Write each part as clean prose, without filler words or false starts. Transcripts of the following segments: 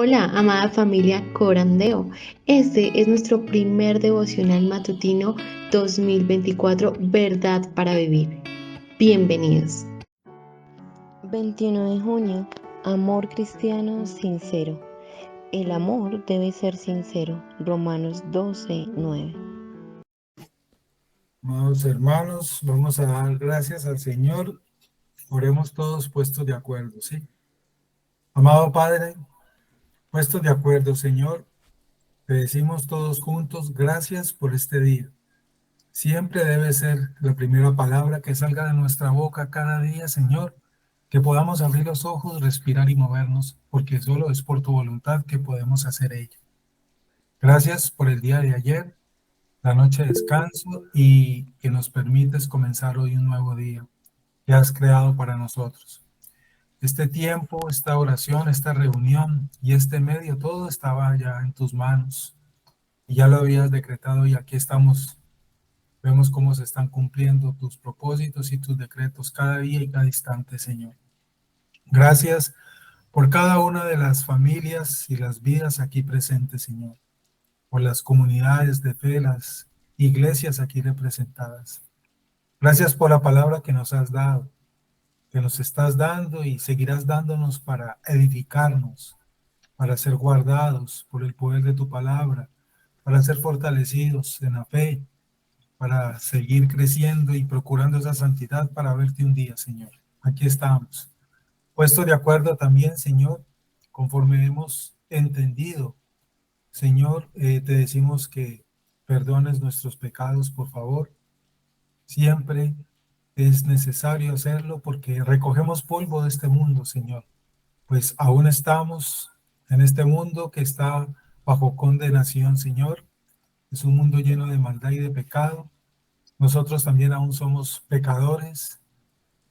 Hola, amada familia Corandeo. Este es nuestro primer devocional matutino 2024, Verdad para Vivir. Bienvenidos. 21 de junio, amor cristiano sincero. El amor debe ser sincero. Romanos 12:9. Amados hermanos, vamos a dar gracias al Señor. Oremos todos puestos de acuerdo, ¿sí? Amado Padre, puestos de acuerdo, Señor, te decimos todos juntos, gracias por este día. Siempre debe ser la primera palabra que salga de nuestra boca cada día, Señor, que podamos abrir los ojos, respirar y movernos, porque solo es por tu voluntad que podemos hacer ello. Gracias por el día de ayer, la noche de descanso y que nos permites comenzar hoy un nuevo día que has creado para nosotros. Este tiempo, esta oración, esta reunión y este medio, todo estaba ya en tus manos y ya lo habías decretado y aquí estamos. Vemos cómo se están cumpliendo tus propósitos y tus decretos cada día y cada instante, Señor. Gracias por cada una de las familias y las vidas aquí presentes, Señor, por las comunidades de fe, las iglesias aquí representadas. Gracias por la palabra que nos has dado, que nos estás dando y seguirás dándonos para edificarnos, para ser guardados por el poder de tu palabra, para ser fortalecidos en la fe, para seguir creciendo y procurando esa santidad para verte un día, Señor. Aquí estamos, puestos de acuerdo también, Señor, conforme hemos entendido. Señor, te decimos que perdones nuestros pecados, por favor. Siempre es necesario hacerlo porque recogemos polvo de este mundo, Señor. Pues aún estamos en este mundo que está bajo condenación, Señor. Es un mundo lleno de maldad y de pecado. Nosotros también aún somos pecadores,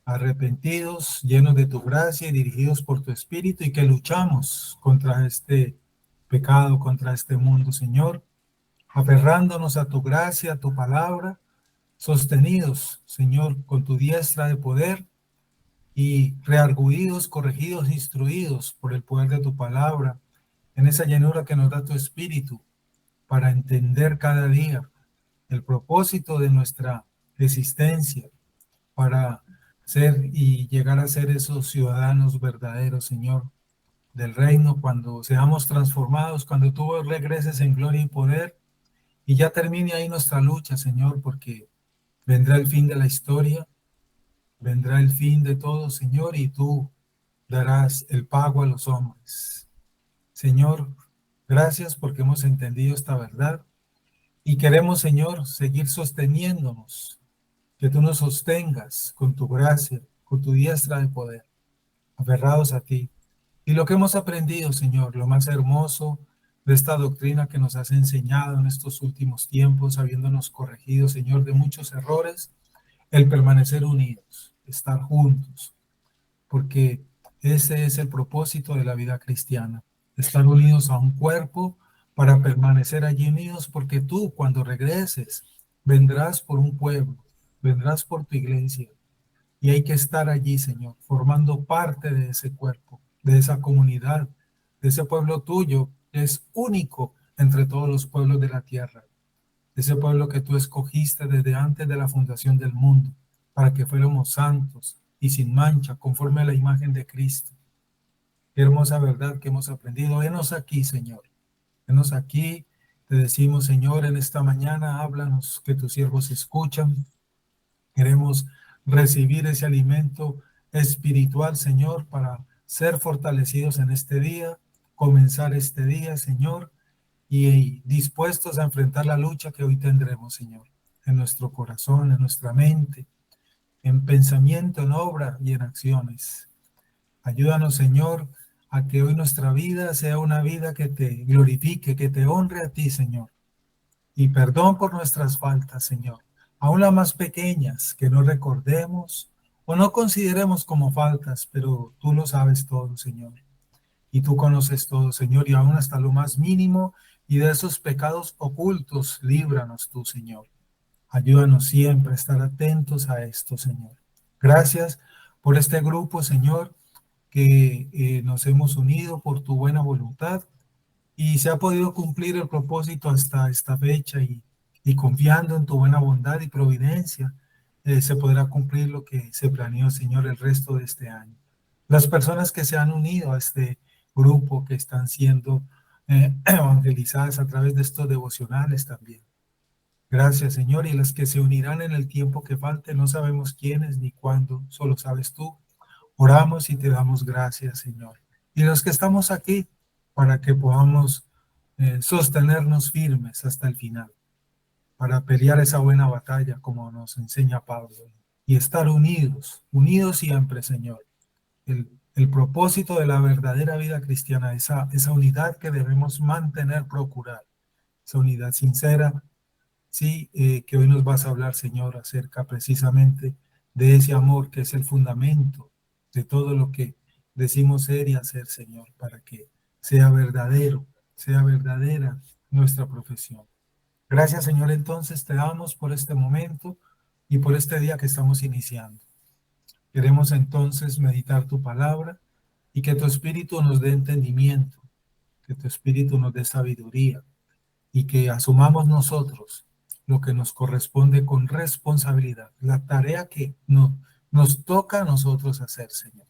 arrepentidos, llenos de tu gracia y dirigidos por tu Espíritu y que luchamos contra este pecado, contra este mundo, Señor, aferrándonos a tu gracia, a tu palabra, sostenidos, Señor, con tu diestra de poder y rearguidos, corregidos, instruidos por el poder de tu palabra, en esa llenura que nos da tu Espíritu, para entender cada día el propósito de nuestra existencia, para ser y llegar a ser esos ciudadanos verdaderos, Señor, del reino, cuando seamos transformados, cuando tú regreses en gloria y poder, y ya termine ahí nuestra lucha, Señor, porque vendrá el fin de la historia, vendrá el fin de todo, Señor, y tú darás el pago a los hombres. Señor, gracias porque hemos entendido esta verdad y queremos, Señor, seguir sosteniéndonos, que tú nos sostengas con tu gracia, con tu diestra de poder, aferrados a ti. Y lo que hemos aprendido, Señor, lo más hermoso de esta doctrina que nos has enseñado en estos últimos tiempos, habiéndonos corregido, Señor, de muchos errores, el permanecer unidos, estar juntos, porque ese es el propósito de la vida cristiana, estar unidos a un cuerpo para permanecer allí unidos, porque tú cuando regreses vendrás por un pueblo, vendrás por tu iglesia, y hay que estar allí, Señor, formando parte de ese cuerpo, de esa comunidad, de ese pueblo tuyo, que es único entre todos los pueblos de la tierra, de ese pueblo que tú escogiste desde antes de la fundación del mundo, para que fuéramos santos y sin mancha, conforme a la imagen de Cristo. Qué hermosa verdad que hemos aprendido. Venos aquí, Señor. Venos aquí. Te decimos, Señor, en esta mañana, háblanos, que tus siervos escuchan. Queremos recibir ese alimento espiritual, Señor, para ser fortalecidos en este día, comenzar este día, Señor, y dispuestos a enfrentar la lucha que hoy tendremos, Señor, en nuestro corazón, en nuestra mente, en pensamiento, en obra y en acciones. Ayúdanos, Señor, a que hoy nuestra vida sea una vida que te glorifique, que te honre a ti, Señor. Y perdón por nuestras faltas, Señor, aún las más pequeñas, que no recordemos o no consideremos como faltas, pero tú lo sabes todo, Señor. Y tú conoces todo, Señor, y aún hasta lo más mínimo, y de esos pecados ocultos, líbranos tú, Señor. Ayúdanos siempre a estar atentos a esto, Señor. Gracias por este grupo, Señor, que nos hemos unido por tu buena voluntad y se ha podido cumplir el propósito hasta esta fecha y confiando en tu buena bondad y providencia, se podrá cumplir lo que se planeó, Señor, el resto de este año. Las personas que se han unido a este grupo, que están siendo evangelizadas a través de estos devocionales también. Gracias, Señor, y las que se unirán en el tiempo que falte, no sabemos quiénes ni cuándo, solo sabes tú. Oramos y te damos gracias, Señor. Y los que estamos aquí, para que podamos sostenernos firmes hasta el final, para pelear esa buena batalla, como nos enseña Pablo, y estar unidos, unidos siempre, Señor. El propósito de la verdadera vida cristiana, esa unidad que debemos mantener, procurar, esa unidad sincera. Sí, que hoy nos vas a hablar, Señor, acerca precisamente de ese amor que es el fundamento de todo lo que decimos ser y hacer, Señor, para que sea verdadero, sea verdadera nuestra profesión. Gracias, Señor, entonces te damos por este momento y por este día que estamos iniciando. Queremos entonces meditar tu palabra y que tu Espíritu nos dé entendimiento, que tu Espíritu nos dé sabiduría y que asumamos nosotros lo que nos corresponde con responsabilidad, la tarea que nos toca a nosotros hacer, Señor.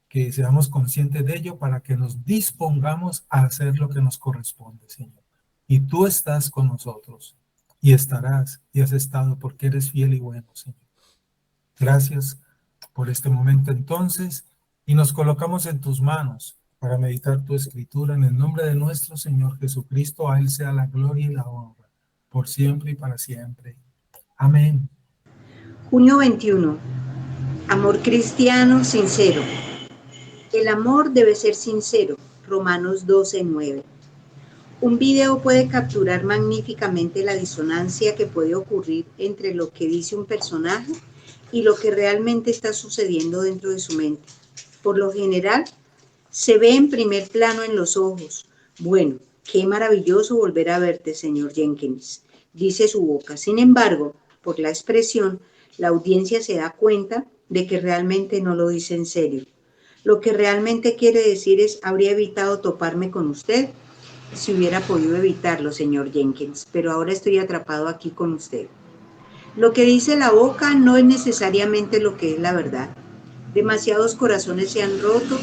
Que seamos conscientes de ello para que nos dispongamos a hacer lo que nos corresponde, Señor. Y tú estás con nosotros y estarás y has estado porque eres fiel y bueno, Señor. Gracias por este momento entonces y nos colocamos en tus manos para meditar tu escritura en el nombre de nuestro Señor Jesucristo. A Él sea la gloria y la honra, por siempre y para siempre. Amén. Junio 21. Amor cristiano sincero. El amor debe ser sincero. Romanos 12:9. Un video puede capturar magníficamente la disonancia que puede ocurrir entre lo que dice un personaje y lo que realmente está sucediendo dentro de su mente. Por lo general, se ve en primer plano en los ojos. Bueno, qué maravilloso volver a verte, señor Jenkins, dice su boca. Sin embargo, por la expresión, la audiencia se da cuenta de que realmente no lo dice en serio. Lo que realmente quiere decir es, habría evitado toparme con usted si hubiera podido evitarlo, señor Jenkins, pero ahora estoy atrapado aquí con usted. Lo que dice la boca no es necesariamente lo que es la verdad. Demasiados corazones se han roto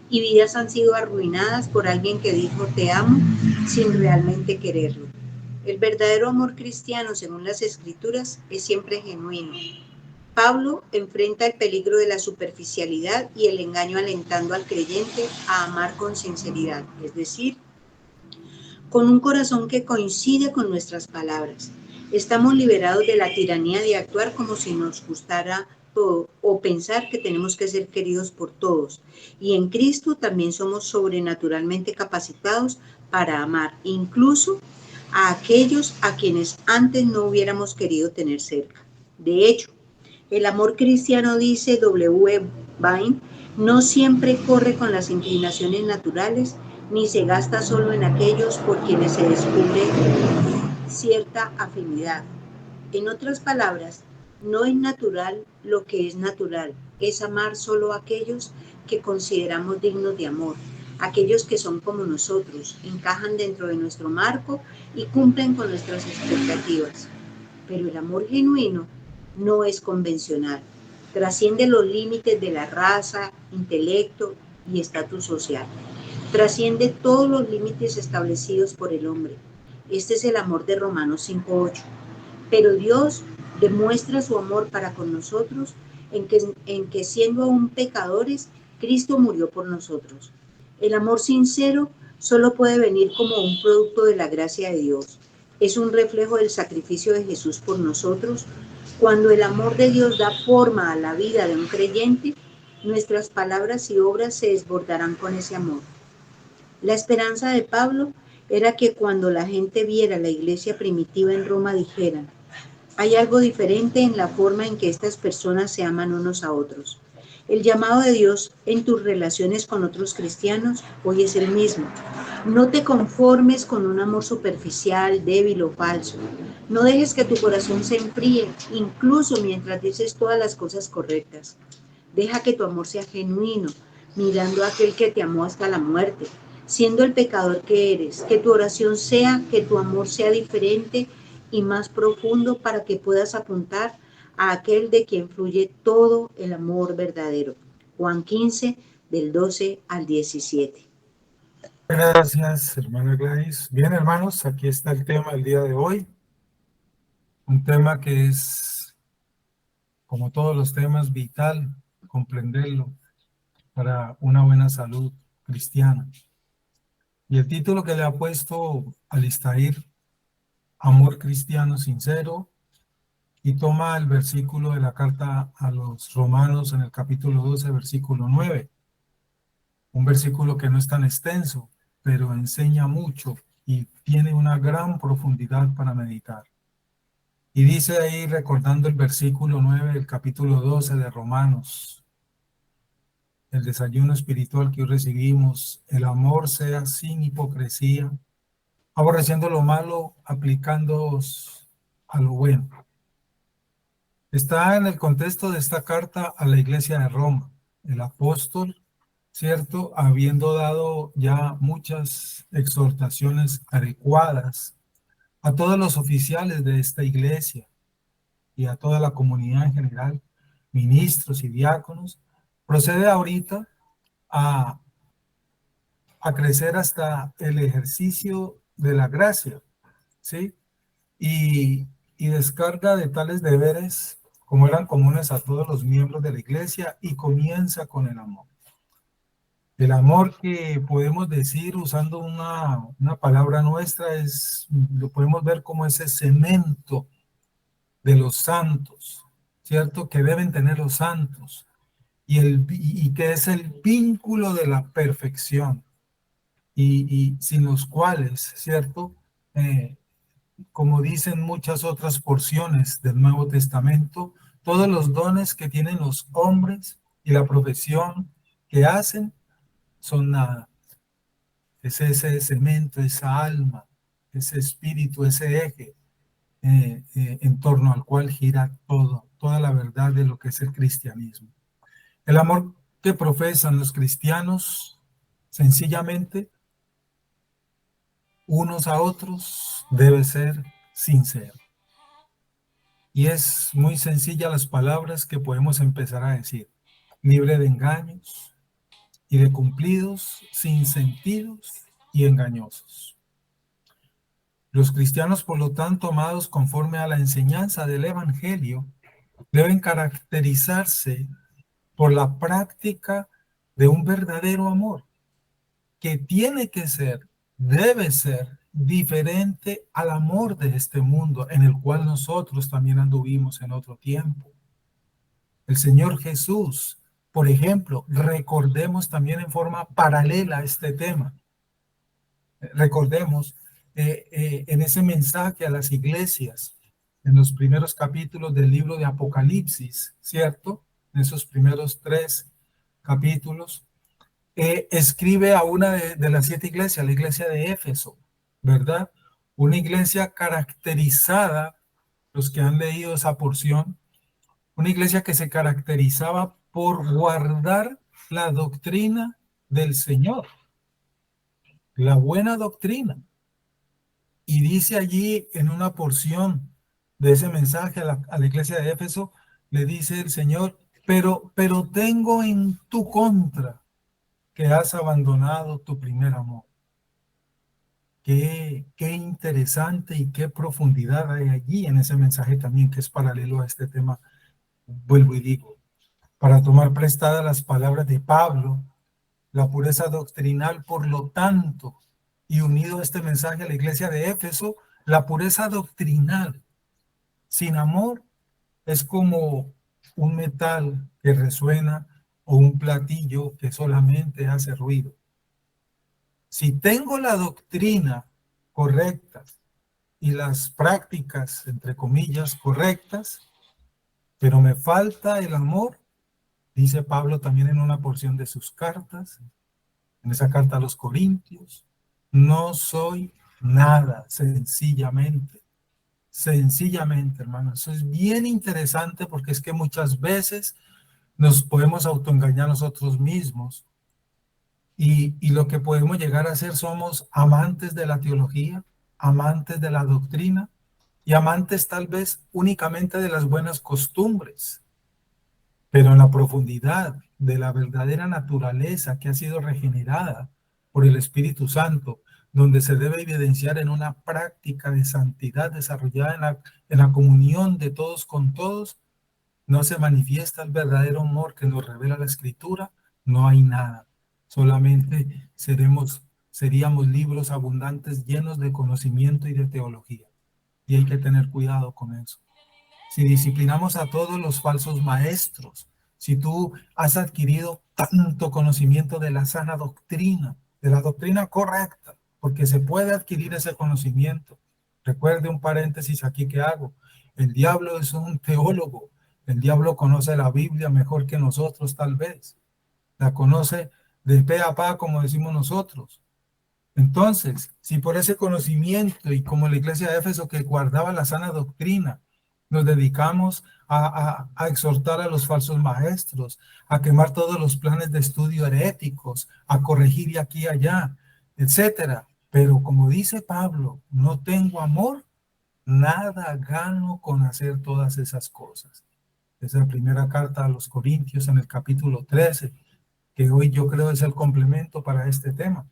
y vidas han sido arruinadas por alguien que dijo te amo sin realmente quererlo. El verdadero amor cristiano, según las Escrituras, es siempre genuino. Pablo enfrenta el peligro de la superficialidad y el engaño alentando al creyente a amar con sinceridad, es decir, con un corazón que coincide con nuestras palabras. Estamos liberados de la tiranía de actuar como si nos gustara todo o pensar que tenemos que ser queridos por todos. Y en Cristo también somos sobrenaturalmente capacitados para amar, incluso a aquellos a quienes antes no hubiéramos querido tener cerca. De hecho, el amor cristiano, dice W. Vine, no siempre corre con las inclinaciones naturales, ni se gasta solo en aquellos por quienes se descubre cierta afinidad. En otras palabras, no es natural lo que es natural, es amar solo a aquellos que consideramos dignos de amor, aquellos que son como nosotros, encajan dentro de nuestro marco y cumplen con nuestras expectativas. Pero el amor genuino no es convencional, trasciende los límites de la raza, intelecto y estatus social. Trasciende todos los límites establecidos por el hombre. Este es el amor de Romanos 5:8. Pero Dios demuestra su amor para con nosotros en que siendo aún pecadores, Cristo murió por nosotros. El amor sincero solo puede venir como un producto de la gracia de Dios. Es un reflejo del sacrificio de Jesús por nosotros. Cuando el amor de Dios da forma a la vida de un creyente, nuestras palabras y obras se desbordarán con ese amor. La esperanza de Pablo era que cuando la gente viera la iglesia primitiva en Roma dijeran, hay algo diferente en la forma en que estas personas se aman unos a otros. El llamado de Dios en tus relaciones con otros cristianos hoy es el mismo. No te conformes con un amor superficial, débil o falso. No dejes que tu corazón se enfríe, incluso mientras dices todas las cosas correctas. Deja que tu amor sea genuino, mirando a aquel que te amó hasta la muerte, siendo el pecador que eres. Que tu oración sea, que tu amor sea diferente y más profundo para que puedas apuntar a aquel de quien fluye todo el amor verdadero. Juan 15, del 12 al 17. Gracias, hermana Gladys. Bien, hermanos, aquí está el tema del día de hoy. Un tema que es, como todos los temas, vital comprenderlo para una buena salud cristiana. Y el título que le ha puesto Alistair, Amor Cristiano Sincero, y toma el versículo de la carta a los Romanos en el capítulo 12, versículo 9. Un versículo que no es tan extenso, pero enseña mucho y tiene una gran profundidad para meditar. Y dice ahí, recordando el versículo 9 del capítulo 12 de Romanos, el desayuno espiritual que hoy recibimos, el amor sea sin hipocresía, aborreciendo lo malo, aplicándoos a lo bueno. Está en el contexto de esta carta a la iglesia de Roma. El apóstol, ¿cierto? Habiendo dado ya muchas exhortaciones adecuadas a todos los oficiales de esta iglesia y a toda la comunidad en general, ministros y diáconos, procede ahorita a crecer hasta el ejercicio de la gracia, ¿sí? Y descarga de tales deberes como eran comunes a todos los miembros de la iglesia y comienza con el amor. El amor que podemos decir usando una palabra nuestra lo podemos ver como ese cemento de los santos, ¿cierto? Que deben tener los santos y que es el vínculo de la perfección y sin los cuales, ¿cierto? Como dicen muchas otras porciones del Nuevo Testamento, todos los dones que tienen los hombres y la profesión que hacen son nada. Es ese cemento, esa alma, ese espíritu, ese eje en torno al cual gira toda la verdad de lo que es el cristianismo. El amor que profesan los cristianos, sencillamente, unos a otros, debe ser sincero. Y es muy sencilla las palabras que podemos empezar a decir. Libre de engaños y de cumplidos sin sentidos y engañosos. Los cristianos, por lo tanto, amados, conforme a la enseñanza del Evangelio, deben caracterizarse por la práctica de un verdadero amor, que tiene que ser, debe ser diferente al amor de este mundo en el cual nosotros también anduvimos en otro tiempo. El Señor Jesús, por ejemplo, recordemos también en forma paralela a este tema. Recordemos en ese mensaje a las iglesias, en los primeros capítulos del libro de Apocalipsis, ¿cierto? En esos primeros 3 capítulos, escribe a una de las 7 iglesias, la iglesia de Éfeso, ¿verdad? Una iglesia caracterizada, los que han leído esa porción, una iglesia que se caracterizaba por guardar la doctrina del Señor, la buena doctrina. Y dice allí en una porción de ese mensaje a la iglesia de Éfeso, le dice el Señor, pero tengo en tu contra que has abandonado tu primer amor. Qué interesante y qué profundidad hay allí en ese mensaje también, que es paralelo a este tema. Vuelvo y digo, para tomar prestadas las palabras de Pablo, la pureza doctrinal, por lo tanto, y unido a este mensaje a la iglesia de Éfeso, la pureza doctrinal sin amor es como un metal que resuena o un platillo que solamente hace ruido. Si tengo la doctrina correcta y las prácticas, entre comillas, correctas, pero me falta el amor, dice Pablo también en una porción de sus cartas, en esa carta a los Corintios, no soy nada, sencillamente. Sencillamente, hermano. Eso es bien interesante porque es que muchas veces nos podemos autoengañar nosotros mismos y lo que podemos llegar a ser somos amantes de la teología, amantes de la doctrina y amantes tal vez únicamente de las buenas costumbres, pero en la profundidad de la verdadera naturaleza que ha sido regenerada por el Espíritu Santo, donde se debe evidenciar en una práctica de santidad desarrollada en la comunión de todos con todos, no se manifiesta el verdadero amor que nos revela la Escritura, no hay nada. Solamente seríamos libros abundantes llenos de conocimiento y de teología. Y hay que tener cuidado con eso. Si disciplinamos a todos los falsos maestros, si tú has adquirido tanto conocimiento de la sana doctrina, de la doctrina correcta, porque se puede adquirir ese conocimiento. Recuerde un paréntesis aquí que hago. El diablo es un teólogo. El diablo conoce la Biblia mejor que nosotros, tal vez. La conoce de pe a pa, como decimos nosotros. Entonces, si por ese conocimiento y como la iglesia de Éfeso que guardaba la sana doctrina, nos dedicamos a exhortar a los falsos maestros, a quemar todos los planes de estudio heréticos, a corregir y aquí y allá, etcétera. Pero como dice Pablo, no tengo amor, nada gano con hacer todas esas cosas. Esa es la primera carta a los Corintios en el capítulo 13, que hoy yo creo es el complemento para este tema.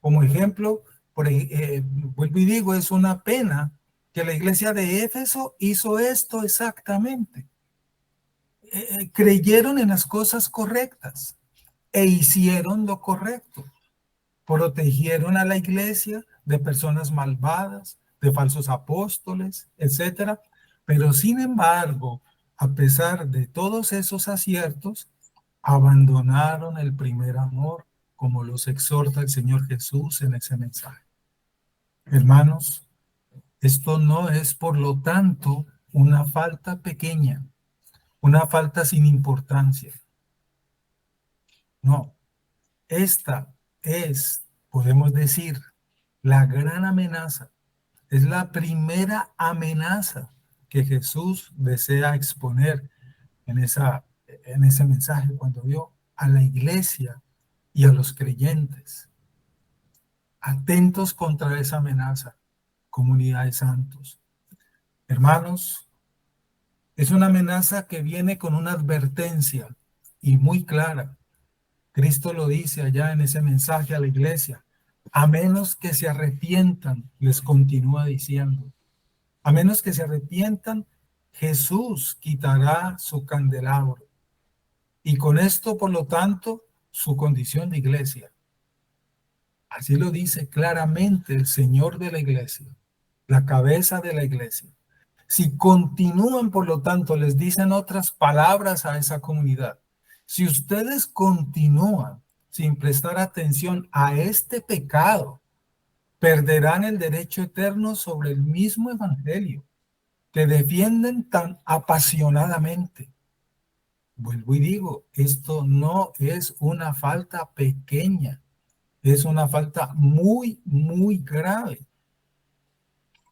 Como ejemplo, vuelvo y digo, es una pena que la iglesia de Éfeso hizo esto exactamente. Creyeron en las cosas correctas e hicieron lo correcto. Protegieron a la iglesia de personas malvadas, de falsos apóstoles, etcétera. Pero sin embargo, a pesar de todos esos aciertos, abandonaron el primer amor, como los exhorta el Señor Jesús en ese mensaje. Hermanos, esto no es, por lo tanto, una falta pequeña, una falta sin importancia. No, esta es, podemos decir, la gran amenaza. Es la primera amenaza que Jesús desea exponer en ese mensaje cuando vio a la iglesia y a los creyentes. Atentos contra esa amenaza, comunidad de santos. Hermanos, es una amenaza que viene con una advertencia y muy clara. Cristo lo dice allá en ese mensaje a la iglesia. A menos que se arrepientan, les continúa diciendo. A menos que se arrepientan, Jesús quitará su candelabro. Y con esto, por lo tanto, su condición de iglesia. Así lo dice claramente el Señor de la iglesia, la cabeza de la iglesia. Si continúan, por lo tanto, les dicen otras palabras a esa comunidad. Si ustedes continúan sin prestar atención a este pecado, perderán el derecho eterno sobre el mismo evangelio que defienden tan apasionadamente. Vuelvo y digo, esto no es una falta pequeña, es una falta muy, muy grave.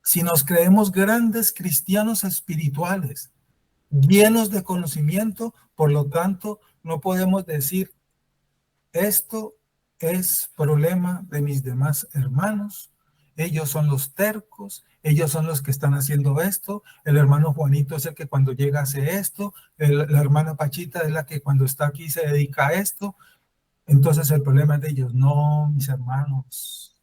Si nos creemos grandes cristianos espirituales, llenos de conocimiento, por lo tanto, no podemos decir, esto es problema de mis demás hermanos, ellos son los tercos, ellos son los que están haciendo esto, el hermano Juanito es el que cuando llega hace esto, la hermana Pachita es la que cuando está aquí se dedica a esto, entonces el problema es de ellos. No, mis hermanos,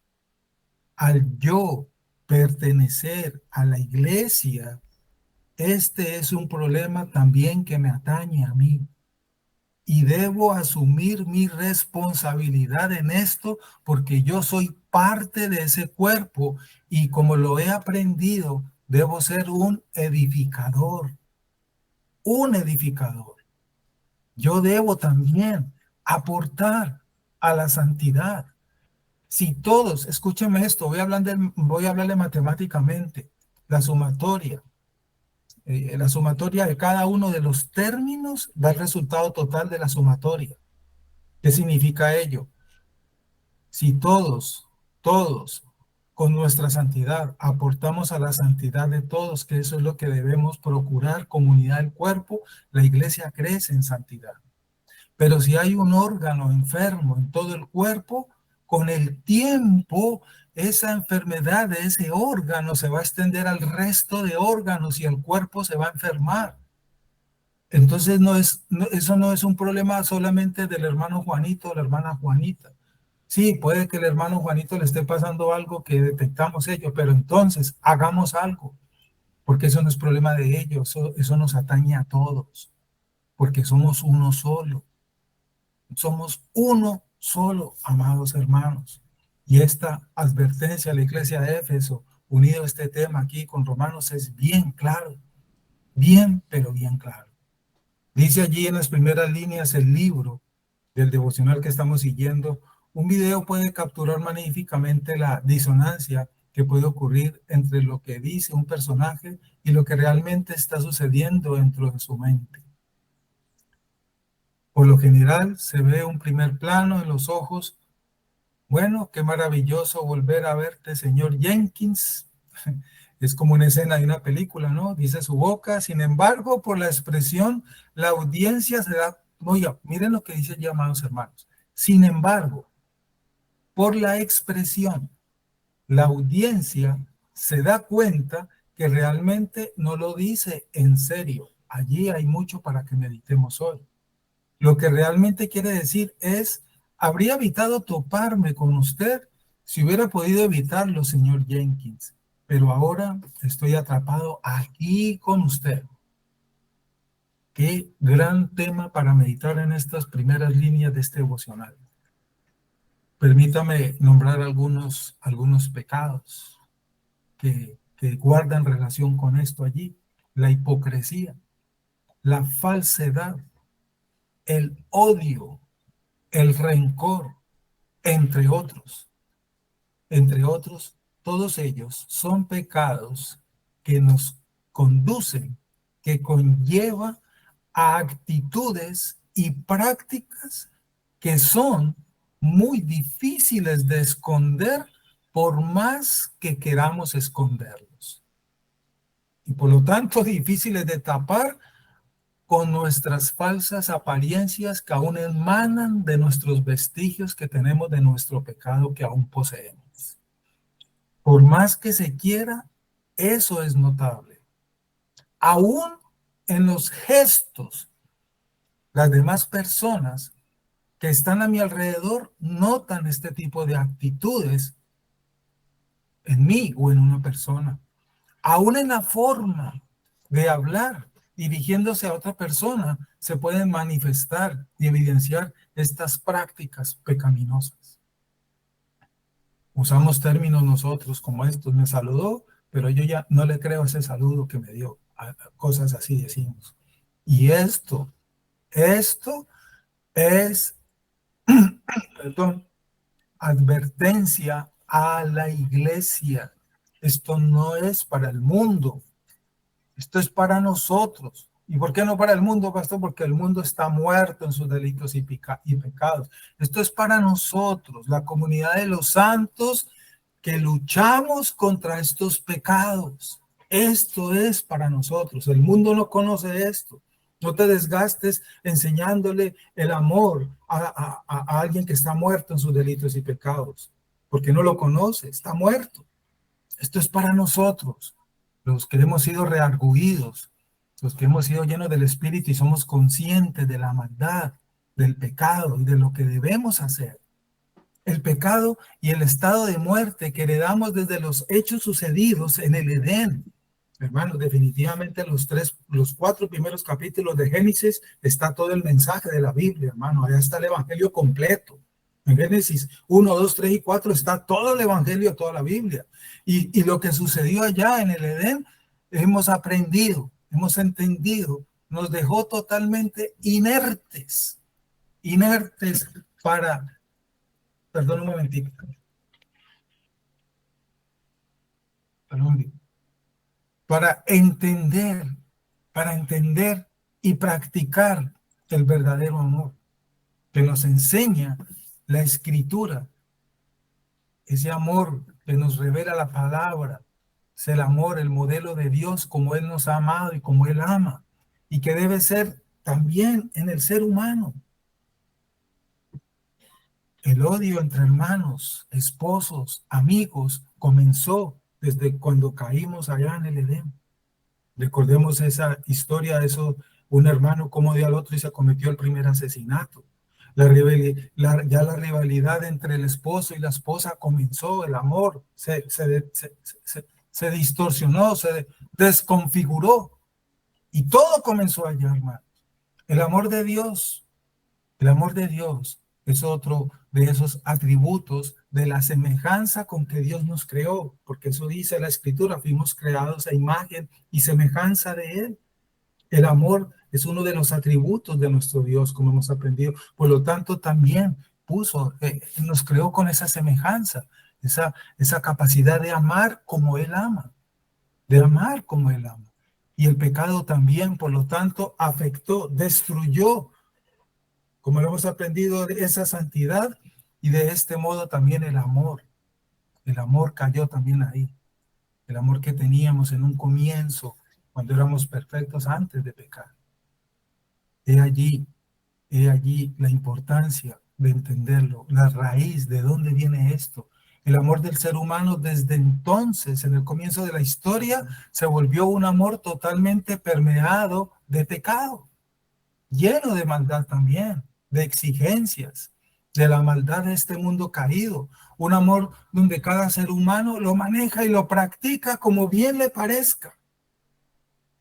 al yo pertenecer a la iglesia, este es un problema también que me atañe a mí. Y debo asumir mi responsabilidad en esto porque yo soy parte de ese cuerpo y como lo he aprendido, debo ser un edificador. Un edificador. Yo debo también aportar a la santidad. Si todos, escúcheme esto, voy a hablarle matemáticamente, la sumatoria de cada uno de los términos da el resultado total de la sumatoria. ¿Qué significa ello? Si todos con nuestra santidad, aportamos a la santidad de todos, que eso es lo que debemos procurar, comunidad del cuerpo, la iglesia crece en santidad. Pero si hay un órgano enfermo en todo el cuerpo, con el tiempo esa enfermedad de ese órgano se va a extender al resto de órganos y el cuerpo se va a enfermar. Entonces eso no es un problema solamente del hermano Juanito o la hermana Juanita. Sí, puede que el hermano Juanito le esté pasando algo que detectamos ellos, pero entonces hagamos algo, porque eso no es problema de ellos, eso nos atañe a todos, porque somos uno solo. Somos uno solo, amados hermanos. Y esta advertencia a la iglesia de Éfeso, unido a este tema aquí con Romanos, es bien claro, bien, pero bien claro. Dice allí en las primeras líneas el libro del devocional que estamos siguiendo, un video puede capturar magníficamente la disonancia que puede ocurrir entre lo que dice un personaje y lo que realmente está sucediendo dentro de su mente. Por lo general se ve un primer plano en los ojos. Bueno, qué maravilloso volver a verte, señor Jenkins. Es como una escena de una película, ¿no? Dice su boca. Sin embargo, por la expresión, la audiencia se da... Oiga, miren lo que dice ya, amados hermanos. Sin embargo, por la expresión, la audiencia se da cuenta que realmente no lo dice en serio. Allí hay mucho para que meditemos hoy. Lo que realmente quiere decir es, habría evitado toparme con usted si hubiera podido evitarlo, señor Jenkins, pero ahora estoy atrapado aquí con usted. Qué gran tema para meditar en estas primeras líneas de este devocional. Permítame nombrar algunos pecados que guardan relación con esto allí. La hipocresía, la falsedad, el odio, el rencor, entre otros. Entre otros, todos ellos son pecados que nos conducen, que conllevan a actitudes y prácticas que son muy difíciles de esconder por más que queramos esconderlos. Y por lo tanto difíciles de tapar con nuestras falsas apariencias que aún emanan de nuestros vestigios que tenemos de nuestro pecado que aún poseemos. Por más que se quiera, eso es notable. Aún en los gestos, las demás personas que están a mi alrededor notan este tipo de actitudes en mí o en una persona. Aún en la forma de hablar, dirigiéndose a otra persona, se pueden manifestar y evidenciar estas prácticas pecaminosas. Usamos términos nosotros como estos, me saludó, pero yo ya no le creo ese saludo que me dio. Cosas así decimos. Y esto es, perdón, advertencia a la iglesia. Esto no es para el mundo. Esto es para nosotros. ¿Y por qué no para el mundo, pastor? Porque el mundo está muerto en sus delitos y pecados. Esto es para nosotros, la comunidad de los santos que luchamos contra estos pecados. Esto es para nosotros. El mundo no conoce esto. No te desgastes enseñándole el amor a alguien que está muerto en sus delitos y pecados, porque no lo conoce, está muerto. Esto es para nosotros, los que hemos sido rearguidos, los que hemos sido llenos del Espíritu y somos conscientes de la maldad, del pecado y de lo que debemos hacer. El pecado y el estado de muerte que heredamos desde los hechos sucedidos en el Edén. Hermanos, definitivamente los 4 primeros capítulos de Génesis está todo el mensaje de la Biblia, hermano. Allá está el evangelio completo. En Génesis 1, 2, 3 y 4 está todo el evangelio, toda la Biblia. Y lo que sucedió allá en el Edén, hemos aprendido, hemos entendido, nos dejó totalmente inertes para, perdón un momentito, para entender y practicar el verdadero amor que nos enseña la Escritura ese amor que nos revela la palabra, es el amor, el modelo de Dios, como Él nos ha amado y como Él ama, y que debe ser también en el ser humano. El odio entre hermanos, esposos, amigos, comenzó desde cuando caímos allá en el Edén. Recordemos esa historia, eso, un hermano como dio al otro y se cometió el primer asesinato. Ya la rivalidad entre el esposo y la esposa comenzó, el amor se distorsionó, se desconfiguró, y todo comenzó allá, hermano. El amor de Dios es otro de esos atributos de la semejanza con que Dios nos creó, porque eso dice la Escritura, fuimos creados a imagen y semejanza de Él. El amor es uno de los atributos de nuestro Dios, como hemos aprendido. Por lo tanto, también nos creó con esa semejanza, esa capacidad de amar como Él ama, de amar como Él ama. Y el pecado también, por lo tanto, afectó, destruyó, como lo hemos aprendido, de esa santidad, y de este modo también el amor. El amor cayó también ahí. El amor que teníamos en un comienzo, cuando éramos perfectos antes de pecar. He allí la importancia de entenderlo, la raíz de dónde viene esto. El amor del ser humano desde entonces, en el comienzo de la historia, se volvió un amor totalmente permeado de pecado, lleno de maldad también, de exigencias, de la maldad de este mundo caído. Un amor donde cada ser humano lo maneja y lo practica como bien le parezca,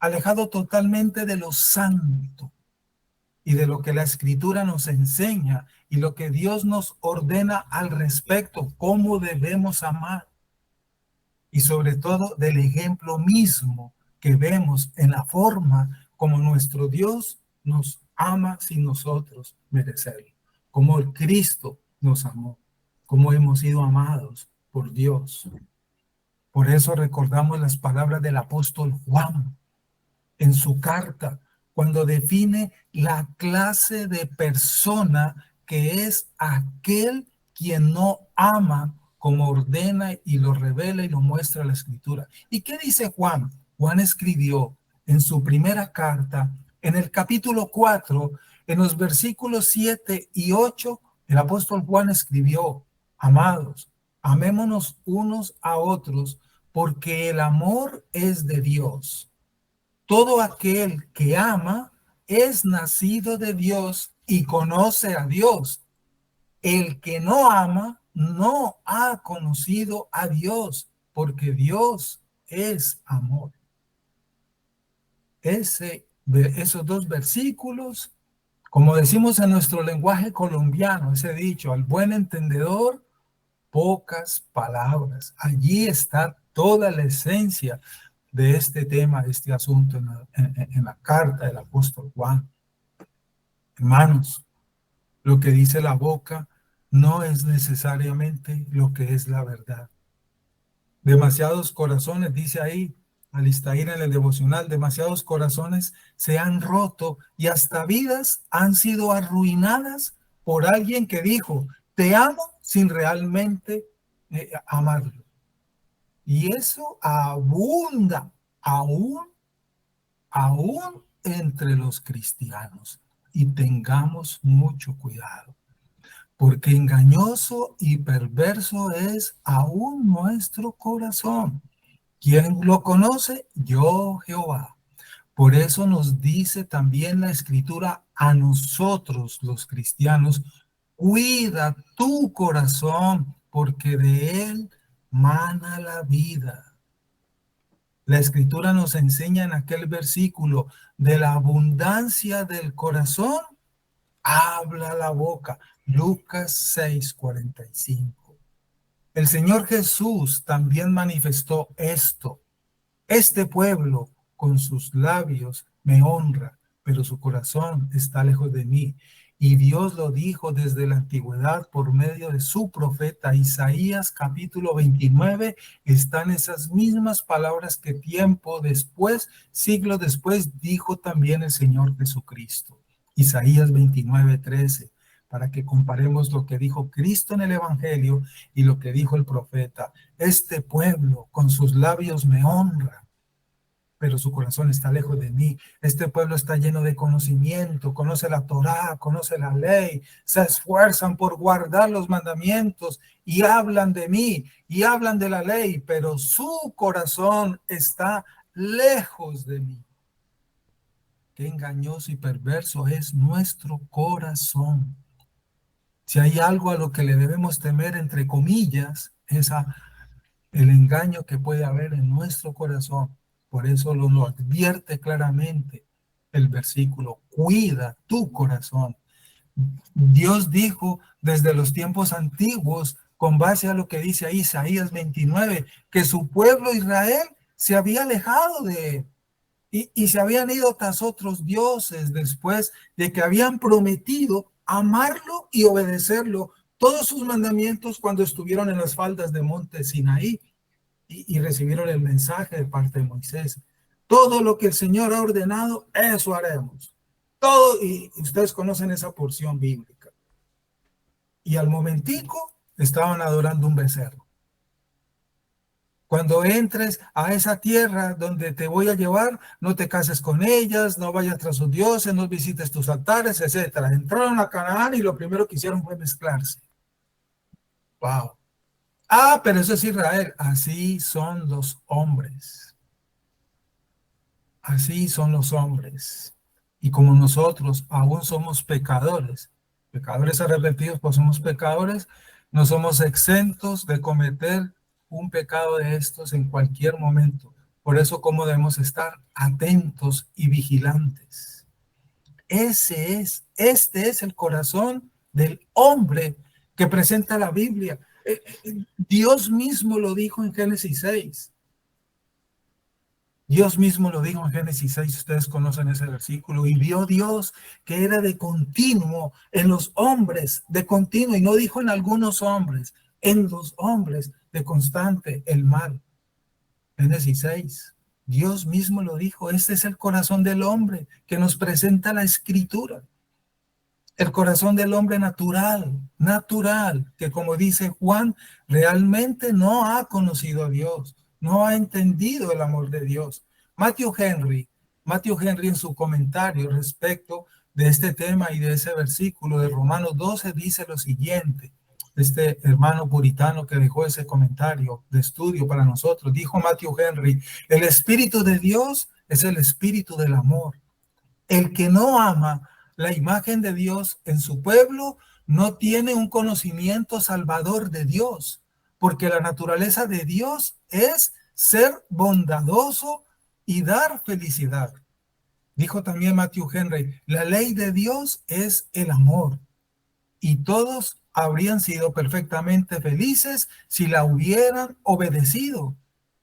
alejado totalmente de lo santo y de lo que la Escritura nos enseña y lo que Dios nos ordena al respecto, cómo debemos amar. Y sobre todo del ejemplo mismo que vemos en la forma como nuestro Dios nos ama sin nosotros merecerlo, como el Cristo nos amó, como hemos sido amados por Dios. Por eso recordamos las palabras del apóstol Juan en su carta, cuando define la clase de persona que es aquel quien no ama como ordena y lo revela y lo muestra la Escritura. ¿Y qué dice Juan? Juan escribió en su primera carta, en el capítulo 4, en los versículos 7 y 8, el apóstol Juan escribió: amados, amémonos unos a otros, porque el amor es de Dios. Todo aquel que ama es nacido de Dios y conoce a Dios. El que no ama no ha conocido a Dios, porque Dios es amor. Esos dos versículos, como decimos en nuestro lenguaje colombiano, ese dicho, al buen entendedor, pocas palabras. Allí está toda la esencia de este tema, de este asunto en la carta del apóstol Juan. Hermanos, lo que dice la boca no es necesariamente lo que es la verdad. Demasiados corazones, dice ahí Alistair en el devocional, demasiados corazones se han roto y hasta vidas han sido arruinadas por alguien que dijo: te amo, sin realmente amarlo. Y eso abunda aún entre los cristianos. Y tengamos mucho cuidado, porque engañoso y perverso es aún nuestro corazón. ¿Quién lo conoce? Yo, Jehová. Por eso nos dice también la Escritura a nosotros, los cristianos: cuida tu corazón, porque de él mana la vida. La Escritura nos enseña en aquel versículo: de la abundancia del corazón habla la boca. Lucas 6:45. El Señor Jesús también manifestó esto: este pueblo con sus labios me honra, pero su corazón está lejos de mí. Y Dios lo dijo desde la antigüedad por medio de su profeta Isaías, capítulo 29. Están esas mismas palabras que tiempo después, siglos después, dijo también el Señor Jesucristo. Isaías 29:13, para que comparemos lo que dijo Cristo en el Evangelio y lo que dijo el profeta. Este pueblo con sus labios me honra, pero su corazón está lejos de mí. Este pueblo está lleno de conocimiento, conoce la Torá, conoce la ley, se esfuerzan por guardar los mandamientos y hablan de mí y hablan de la ley, pero su corazón está lejos de mí. Qué engañoso y perverso es nuestro corazón. Si hay algo a lo que le debemos temer, entre comillas, es el engaño que puede haber en nuestro corazón. Por eso lo advierte claramente el versículo: cuida tu corazón. Dios dijo desde los tiempos antiguos, con base a lo que dice ahí Isaías 29, que su pueblo Israel se había alejado de él y se habían ido tras otros dioses después de que habían prometido amarlo y obedecerlo, todos sus mandamientos, cuando estuvieron en las faldas de monte Sinaí y recibieron el mensaje de parte de Moisés. Todo lo que el Señor ha ordenado, eso haremos. Todo, y ustedes conocen esa porción bíblica. Y al momentico estaban adorando un becerro. Cuando entres a esa tierra donde te voy a llevar, no te cases con ellas, no vayas tras sus dioses, no visites tus altares, etc. Entraron a Canaán y lo primero que hicieron fue mezclarse. ¡Wow! Ah, pero eso es Israel. Así son los hombres. Así son los hombres. Y como nosotros aún somos pecadores arrepentidos, pues somos pecadores, no somos exentos de cometer un pecado de estos en cualquier momento. Por eso, ¿cómo debemos estar atentos y vigilantes? Este es el corazón del hombre que presenta la Biblia. Dios mismo lo dijo en Génesis 6. Dios mismo lo dijo en Génesis 6, ustedes conocen ese versículo, y vio Dios que era de continuo en los hombres, de continuo, y no dijo en algunos hombres, en los hombres de constante el mal. Génesis 6, Dios mismo lo dijo, este es el corazón del hombre que nos presenta la Escritura. El corazón del hombre natural, que como dice Juan, realmente no ha conocido a Dios, no ha entendido el amor de Dios. Matthew Henry en su comentario respecto de este tema y de ese versículo de Romanos 12 dice lo siguiente. Este hermano puritano que dejó ese comentario de estudio para nosotros, dijo Matthew Henry: el Espíritu de Dios es el espíritu del amor. El que no ama la imagen de Dios en su pueblo no tiene un conocimiento salvador de Dios, porque la naturaleza de Dios es ser bondadoso y dar felicidad. Dijo también Matthew Henry: la ley de Dios es el amor, y todos habrían sido perfectamente felices si la hubieran obedecido.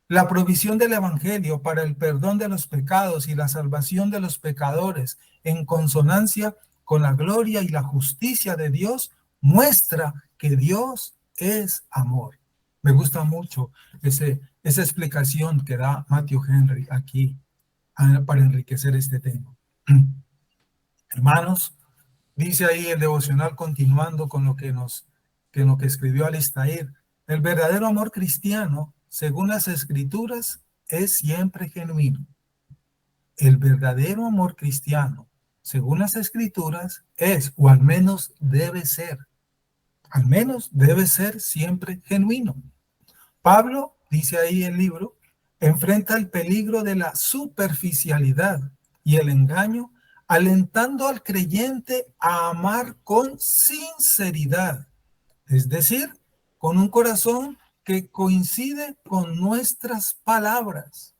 La provisión del Evangelio para el perdón de los pecados y la salvación de los pecadores, en consonancia con la gloria y la justicia de Dios, muestra que Dios es amor. Me gusta mucho esa explicación que da Matthew Henry aquí para enriquecer este tema. Hermanos, dice ahí el devocional, continuando con lo que escribió Alistair: el verdadero amor cristiano, según las Escrituras, es siempre genuino. El verdadero amor cristiano, según las Escrituras, es, o al menos debe ser siempre genuino. Pablo, dice ahí el libro, enfrenta el peligro de la superficialidad y el engaño, alentando al creyente a amar con sinceridad, es decir, con un corazón que coincide con nuestras palabras.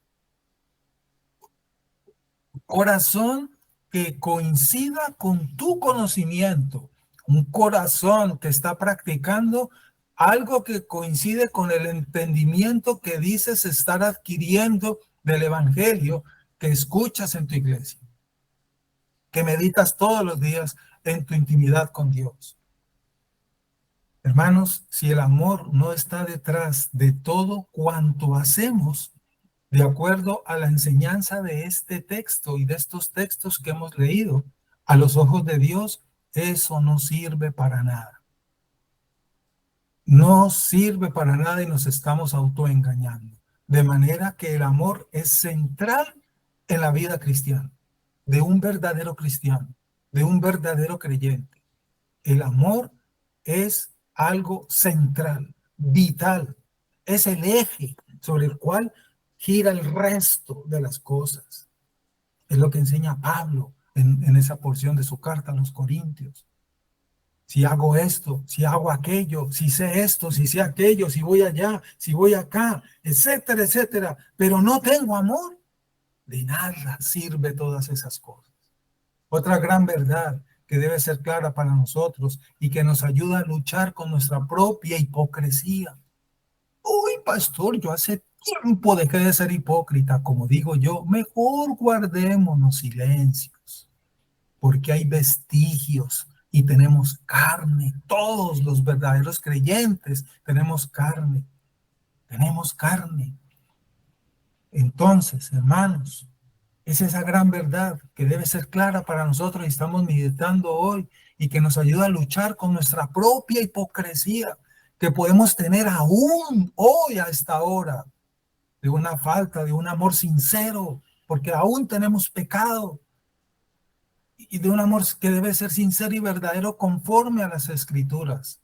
Corazón que coincida con tu conocimiento. Un corazón que está practicando algo que coincide con el entendimiento que dices estar adquiriendo del Evangelio que escuchas en tu iglesia, que meditas todos los días en tu intimidad con Dios. Hermanos, si el amor no está detrás de todo cuanto hacemos, de acuerdo a la enseñanza de este texto y de estos textos que hemos leído, a los ojos de Dios, eso no sirve para nada. No sirve para nada y nos estamos autoengañando. De manera que el amor es central en la vida cristiana, de un verdadero cristiano, de un verdadero creyente. El amor es algo central, vital. Es el eje sobre el cual gira el resto de las cosas. Es lo que enseña Pablo en esa porción de su carta a los Corintios. Si hago esto, si hago aquello, si sé esto, si sé aquello, si voy allá, si voy acá, etcétera, etcétera, pero no tengo amor, de nada sirve todas esas cosas. Otra gran verdad que debe ser clara para nosotros y que nos ayuda a luchar con nuestra propia hipocresía. Uy, pastor, yo hace tiempo dejé de ser hipócrita, como digo yo, mejor guardémonos silencios, porque hay vestigios y tenemos carne. Todos los verdaderos creyentes tenemos carne. Tenemos carne. Entonces, hermanos, es esa gran verdad que debe ser clara para nosotros y estamos meditando hoy y que nos ayuda a luchar con nuestra propia hipocresía que podemos tener aún hoy a esta hora, de una falta, de un amor sincero, porque aún tenemos pecado, y de un amor que debe ser sincero y verdadero conforme a las Escrituras.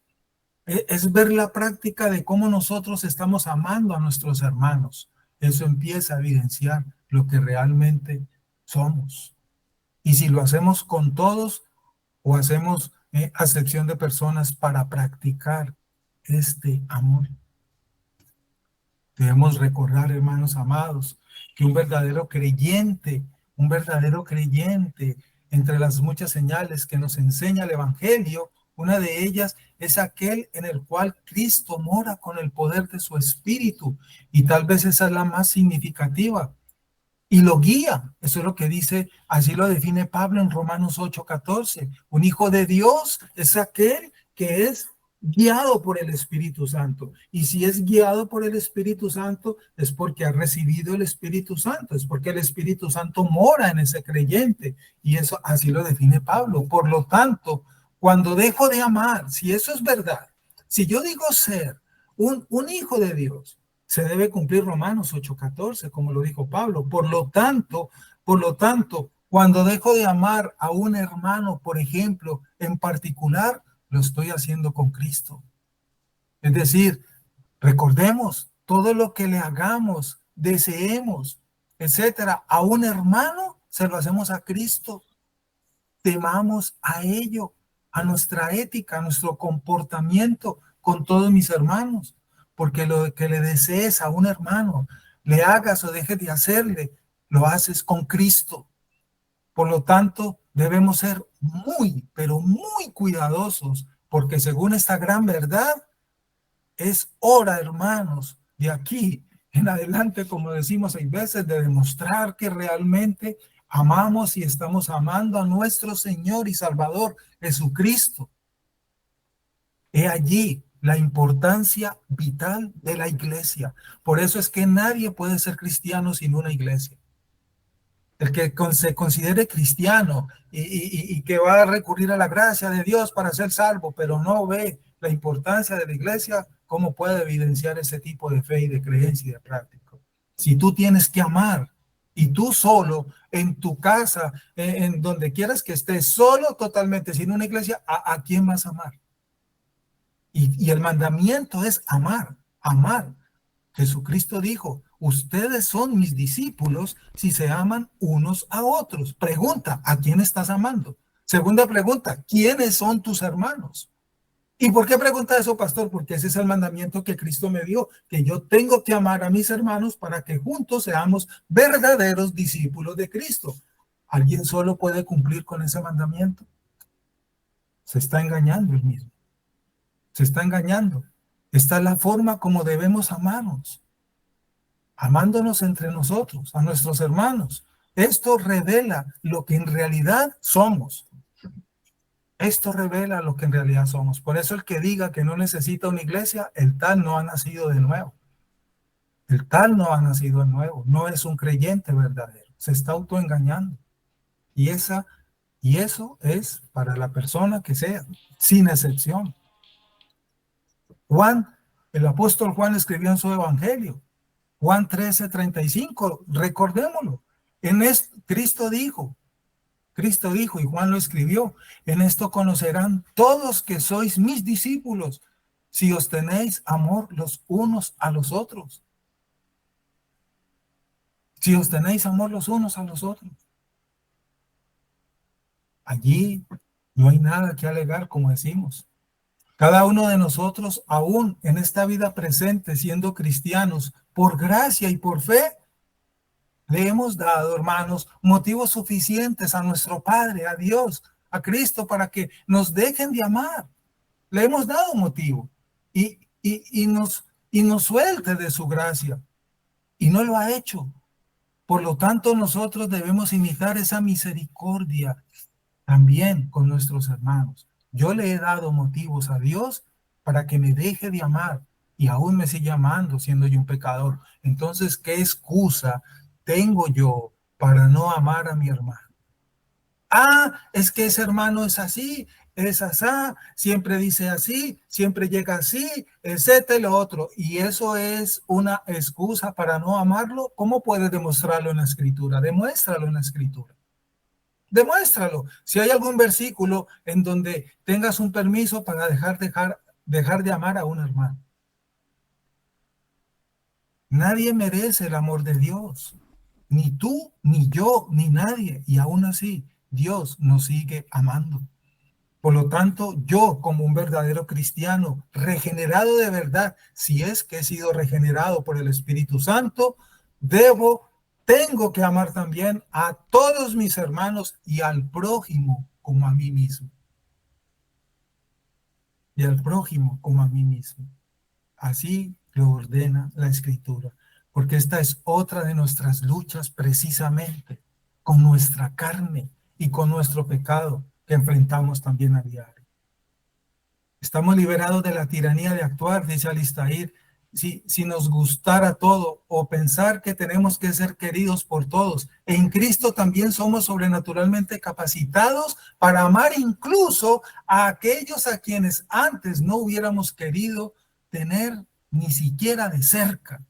Es ver la práctica de cómo nosotros estamos amando a nuestros hermanos. Eso empieza a evidenciar lo que realmente somos. Y si lo hacemos con todos o hacemos acepción de personas para practicar este amor. Debemos recordar, hermanos amados, que un verdadero creyente, entre las muchas señales que nos enseña el Evangelio, una de ellas es aquel en el cual Cristo mora con el poder de su Espíritu, y tal vez esa es la más significativa, y lo guía. Eso es lo que dice, así lo define Pablo en Romanos 8:14. Un hijo de Dios es aquel que es guiado por el Espíritu Santo. Y si es guiado por el Espíritu Santo, es porque ha recibido el Espíritu Santo, es porque el Espíritu Santo mora en ese creyente. Y eso así lo define Pablo. Por lo tanto, cuando dejo de amar, si eso es verdad, si yo digo ser un hijo de Dios, se debe cumplir Romanos 8:14, como lo dijo Pablo. Por lo tanto, cuando dejo de amar a un hermano, por ejemplo, en particular, lo estoy haciendo con Cristo. Es decir, recordemos todo lo que le hagamos, deseemos, etcétera, a un hermano, se lo hacemos a Cristo. Temamos a ello, a nuestra ética, a nuestro comportamiento con todos mis hermanos, porque lo que le desees a un hermano, le hagas o dejes de hacerle, lo haces con Cristo. Por lo tanto, debemos ser muy, pero muy cuidadosos, porque según esta gran verdad, es hora, hermanos, de aquí en adelante, como decimos hay veces, de demostrar que realmente amamos y estamos amando a nuestro Señor y Salvador Jesucristo. He allí la importancia vital de la iglesia. Por eso es que nadie puede ser cristiano sin una iglesia. El que se considere cristiano y que va a recurrir a la gracia de Dios para ser salvo, pero no ve la importancia de la iglesia, ¿cómo puede evidenciar ese tipo de fe y de creencia y de práctica? Si tú tienes que amar y tú solo, en tu casa, en donde quieras que estés, solo totalmente, sin una iglesia, ¿a quién vas a amar? Y el mandamiento es amar, amar. Jesucristo dijo, ustedes son mis discípulos si se aman unos a otros. Pregunta, ¿a quién estás amando? Segunda pregunta, ¿quiénes son tus hermanos? ¿Y por qué pregunta eso, pastor? Porque ese es el mandamiento que Cristo me dio, que yo tengo que amar a mis hermanos para que juntos seamos verdaderos discípulos de Cristo. ¿Alguien solo puede cumplir con ese mandamiento? Se está engañando él mismo. Se está engañando. Esta es la forma como debemos amarnos. Amándonos entre nosotros, a nuestros hermanos. Esto revela lo que en realidad somos. Esto revela lo que en realidad somos. Por eso el que diga que no necesita una iglesia, el tal no ha nacido de nuevo. El tal no ha nacido de nuevo. No es un creyente verdadero. Se está autoengañando. Y esa Y eso es para la persona que sea, sin excepción. Juan, el apóstol Juan escribió en su evangelio, Juan 13:35, recordémoslo. Cristo dijo, y Juan lo escribió, en esto conocerán todos que sois mis discípulos, si os tenéis amor los unos a los otros. Si os tenéis amor los unos a los otros. Allí no hay nada que alegar, como decimos. Cada uno de nosotros, aún en esta vida presente, siendo cristianos, por gracia y por fe, le hemos dado, hermanos, motivos suficientes a nuestro Padre, a Dios, a Cristo, para que nos dejen de amar. Le hemos dado motivo y nos suelte de su gracia. Y no lo ha hecho. Por lo tanto, nosotros debemos imitar esa misericordia también con nuestros hermanos. Yo le he dado motivos a Dios para que me deje de amar y aún me sigue amando siendo yo un pecador. Entonces, ¿qué excusa tengo yo para no amar a mi hermano? Es que ese hermano es así, es asá, siempre dice así, siempre llega así, etcétera, lo otro. Y eso es una excusa para no amarlo. ¿Cómo puedes demostrarlo en la Escritura? Demuéstralo en la Escritura. Demuéstralo. Si hay algún versículo en donde tengas un permiso para dejar de amar a un hermano. Nadie merece el amor de Dios. Ni tú, ni yo, ni nadie. Y aún así, Dios nos sigue amando. Por lo tanto, yo como un verdadero cristiano, regenerado de verdad, si es que he sido regenerado por el Espíritu Santo, tengo que amar también a todos mis hermanos y al prójimo como a mí mismo. Y al prójimo como a mí mismo. Así lo ordena la Escritura. Porque esta es otra de nuestras luchas precisamente con nuestra carne y con nuestro pecado que enfrentamos también a diario. Estamos liberados de la tiranía de actuar, dice Alistair, si nos gustara todo o pensar que tenemos que ser queridos por todos. En Cristo también somos sobrenaturalmente capacitados para amar incluso a aquellos a quienes antes no hubiéramos querido tener ni siquiera de cerca.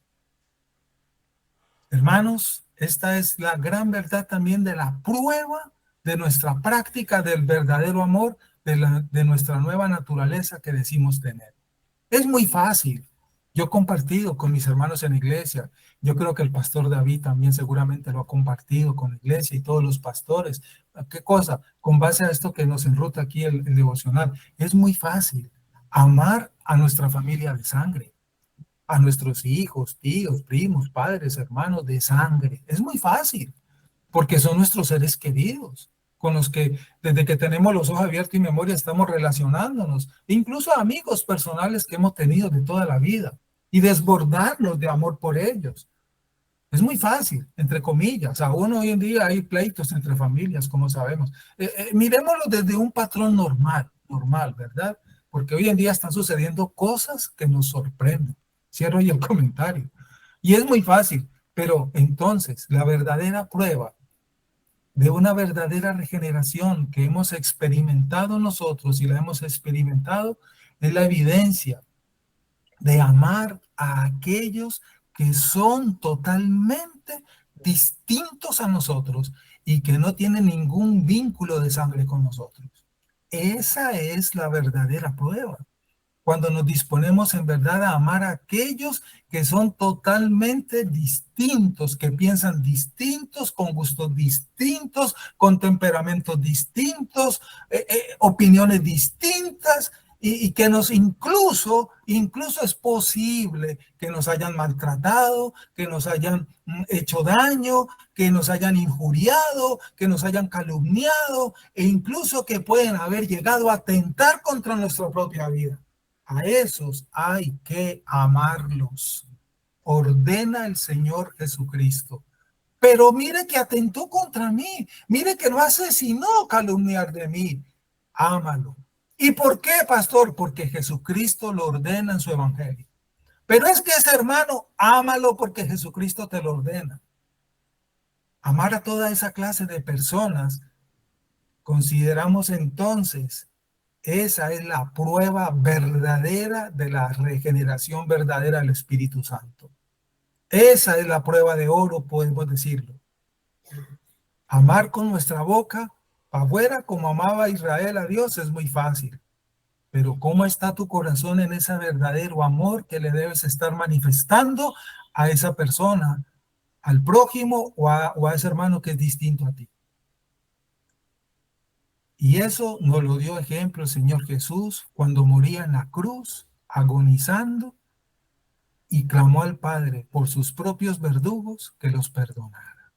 Hermanos, esta es la gran verdad también de la prueba de nuestra práctica del verdadero amor, de nuestra nueva naturaleza que decimos tener. Es muy fácil. Yo he compartido con mis hermanos en la iglesia. Yo creo que el pastor David también seguramente lo ha compartido con la iglesia y todos los pastores. ¿Qué cosa? Con base a esto que nos enruta aquí el devocional. Es muy fácil amar a nuestra familia de sangre, a nuestros hijos, tíos, primos, padres, hermanos de sangre. Es muy fácil, porque son nuestros seres queridos, con los que desde que tenemos los ojos abiertos y memoria estamos relacionándonos, incluso amigos personales que hemos tenido de toda la vida, y desbordarnos de amor por ellos. Es muy fácil, entre comillas. Aún hoy en día hay pleitos entre familias, como sabemos. Miremoslo desde un patrón normal, ¿verdad? Porque hoy en día están sucediendo cosas que nos sorprenden. Cierro ahí el comentario. Y es muy fácil, pero entonces la verdadera prueba de una verdadera regeneración que hemos experimentado nosotros y la hemos experimentado es la evidencia de amar a aquellos que son totalmente distintos a nosotros y que no tienen ningún vínculo de sangre con nosotros. Esa es la verdadera prueba. Cuando nos disponemos en verdad a amar a aquellos que son totalmente distintos, que piensan distintos, con gustos distintos, con temperamentos distintos, opiniones distintas, y que nos incluso es posible que nos hayan maltratado, que nos hayan hecho daño, que nos hayan injuriado, que nos hayan calumniado, e incluso que pueden haber llegado a atentar contra nuestra propia vida. A esos hay que amarlos. Ordena el Señor Jesucristo. Pero mire que atentó contra mí. Mire que no asesinó calumniar de mí. Ámalo. ¿Y por qué, pastor? Porque Jesucristo lo ordena en su evangelio. Pero es que ese hermano, ámalo porque Jesucristo te lo ordena. Amar a toda esa clase de personas Consideramos entonces, esa es la prueba verdadera de la regeneración verdadera del Espíritu Santo. Esa es la prueba de oro, podemos decirlo. Amar con nuestra boca para afuera como amaba Israel a Dios es muy fácil. Pero ¿cómo está tu corazón en ese verdadero amor que le debes estar manifestando a esa persona, al prójimo o a ese hermano que es distinto a ti? Y eso nos lo dio ejemplo el Señor Jesús cuando moría en la cruz, agonizando, y clamó al Padre por sus propios verdugos que los perdonara.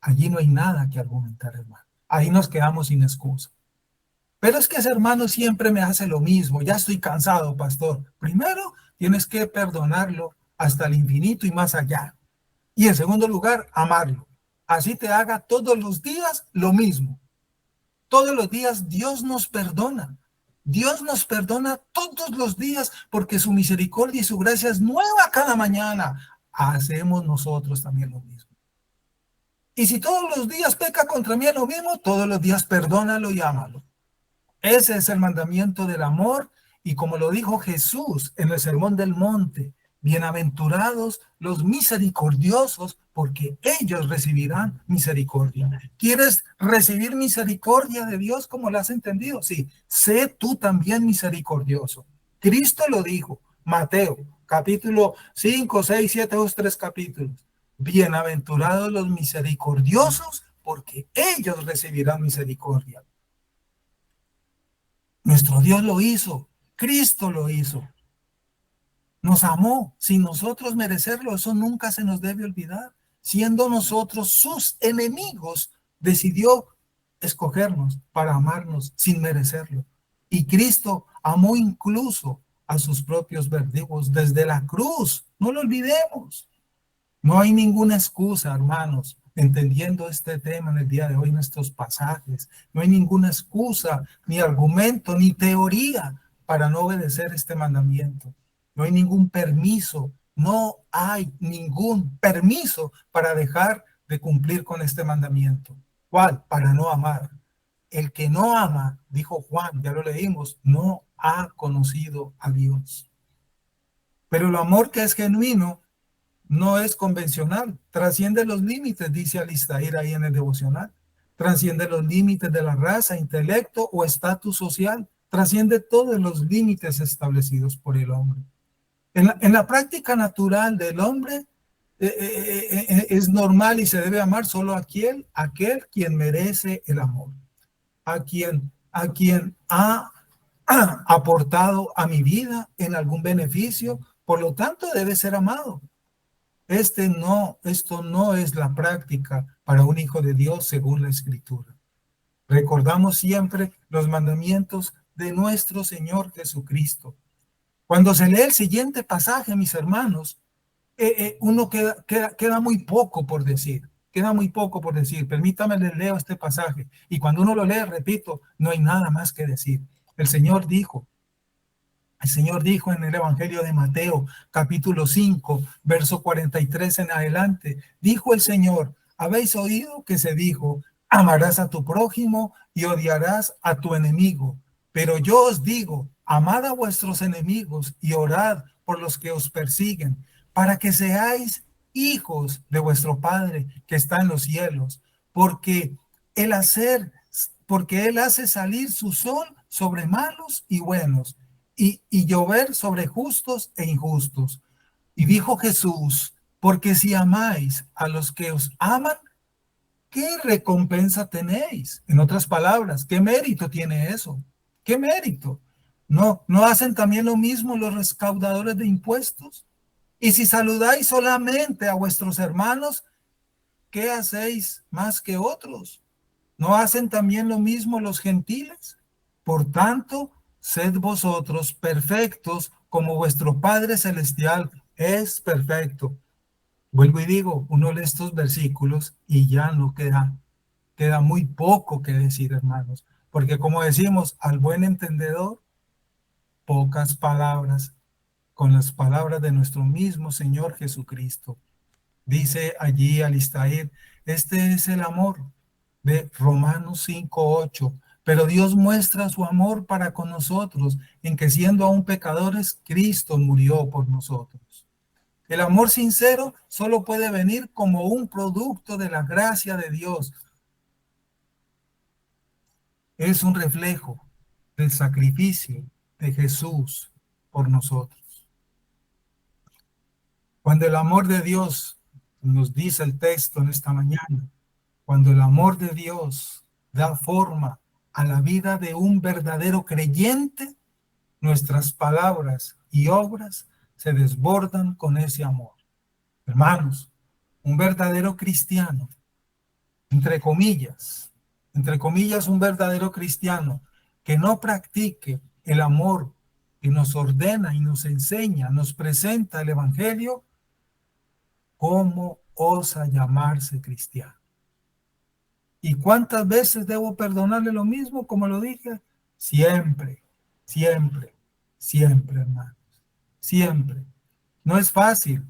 Allí no hay nada que argumentar, hermano. Ahí nos quedamos sin excusa. Pero es que ese hermano siempre me hace lo mismo. Ya estoy cansado, pastor. Primero, tienes que perdonarlo hasta el infinito y más allá. Y en segundo lugar, amarlo. Así te haga todos los días lo mismo. Todos los días Dios nos perdona. Dios nos perdona todos los días porque su misericordia y su gracia es nueva cada mañana. Hacemos nosotros también lo mismo. Y si todos los días peca contra mí lo mismo, todos los días perdónalo y ámalo. Ese es el mandamiento del amor, y como lo dijo Jesús en el Sermón del Monte, bienaventurados los misericordiosos, porque ellos recibirán misericordia. ¿Quieres recibir misericordia de Dios como lo has entendido? Sí, sé tú también misericordioso. Cristo lo dijo, Mateo, capítulo 5, 6, 7, 2, 3 capítulos. Bienaventurados los misericordiosos, porque ellos recibirán misericordia. Nuestro Dios lo hizo, Cristo lo hizo. Nos amó sin nosotros merecerlo, eso nunca se nos debe olvidar. Siendo nosotros sus enemigos, decidió escogernos para amarnos sin merecerlo. Y Cristo amó incluso a sus propios verdugos desde la cruz. No lo olvidemos. No hay ninguna excusa, hermanos, entendiendo este tema en el día de hoy, en estos pasajes. No hay ninguna excusa, ni argumento, ni teoría para no obedecer este mandamiento. No hay ningún permiso, no hay ningún permiso para dejar de cumplir con este mandamiento. ¿Cuál? Para no amar. El que no ama, dijo Juan, ya lo leímos, no ha conocido a Dios. Pero el amor que es genuino no es convencional, trasciende los límites, dice Alistair ahí en el devocional. Trasciende los límites de la raza, intelecto o estatus social. Trasciende todos los límites establecidos por el hombre. En la práctica natural del hombre es normal y se debe amar solo a aquel quien merece el amor, a quien ha aportado a mi vida en algún beneficio, por lo tanto debe ser amado. Esto no es la práctica para un hijo de Dios según la Escritura. Recordamos siempre los mandamientos de nuestro Señor Jesucristo. Cuando se lee el siguiente pasaje, mis hermanos, uno queda muy poco por decir. Queda muy poco por decir. Permítame, les leo este pasaje. Y cuando uno lo lee, repito, no hay nada más que decir. El Señor dijo en el Evangelio de Mateo, capítulo 5, verso 43 en adelante, dijo el Señor, habéis oído que se dijo, amarás a tu prójimo y odiarás a tu enemigo. Pero yo os digo, amad a vuestros enemigos y orad por los que os persiguen, para que seáis hijos de vuestro Padre que está en los cielos, porque Él hace salir su sol sobre malos y buenos, y llover sobre justos e injustos. Y dijo Jesús, porque si amáis a los que os aman, ¿qué recompensa tenéis? En otras palabras, ¿qué mérito tiene eso? ¿Qué mérito? ¿No hacen también lo mismo los recaudadores de impuestos? Y si saludáis solamente a vuestros hermanos, ¿qué hacéis más que otros? ¿No hacen también lo mismo los gentiles? Por tanto, sed vosotros perfectos como vuestro Padre Celestial es perfecto. Vuelvo y digo, uno lee estos versículos y ya no queda muy poco que decir, hermanos. Porque como decimos, al buen entendedor, pocas palabras, con las palabras de nuestro mismo Señor Jesucristo. Dice allí Alistair, este es el amor de Romanos 5:8. Pero Dios muestra su amor para con nosotros en que siendo aún pecadores, Cristo murió por nosotros. El amor sincero solo puede venir como un producto de la gracia de Dios. Es un reflejo del sacrificio de Jesús por nosotros. Cuando el amor de Dios, nos dice el texto en esta mañana, cuando el amor de Dios da forma a la vida de un verdadero creyente, nuestras palabras y obras se desbordan con ese amor. Hermanos, un verdadero cristiano, entre comillas, un verdadero cristiano que no practique el amor que nos ordena y nos enseña, nos presenta el Evangelio, ¿cómo osa llamarse cristiano? ¿Y cuántas veces debo perdonarle lo mismo, como lo dije? Siempre, siempre, siempre, hermanos, siempre. No es fácil,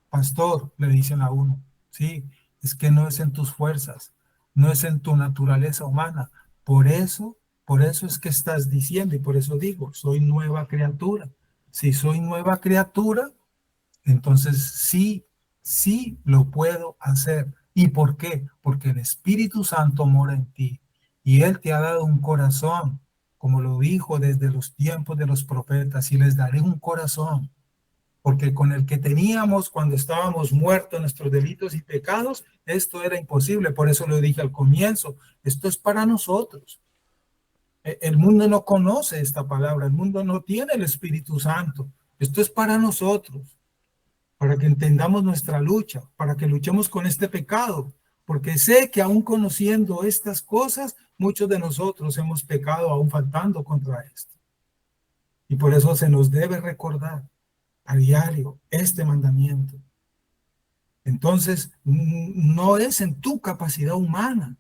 pastor, le dicen a uno. Sí, es que no es en tus fuerzas, no es en tu naturaleza humana. Por eso es que estás diciendo, y por eso digo, soy nueva criatura. Si soy nueva criatura, entonces sí lo puedo hacer. ¿Y por qué? Porque el Espíritu Santo mora en ti y Él te ha dado un corazón, como lo dijo desde los tiempos de los profetas, y les daré un corazón, porque con el que teníamos cuando estábamos muertos en nuestros delitos y pecados, esto era imposible. Por eso lo dije al comienzo, esto es para nosotros. El mundo no conoce esta palabra, el mundo no tiene el Espíritu Santo. Esto es para nosotros, para que entendamos nuestra lucha, para que luchemos con este pecado, porque sé que aún conociendo estas cosas, muchos de nosotros hemos pecado aún faltando contra esto. Y por eso se nos debe recordar a diario este mandamiento. Entonces, no es en tu capacidad humana.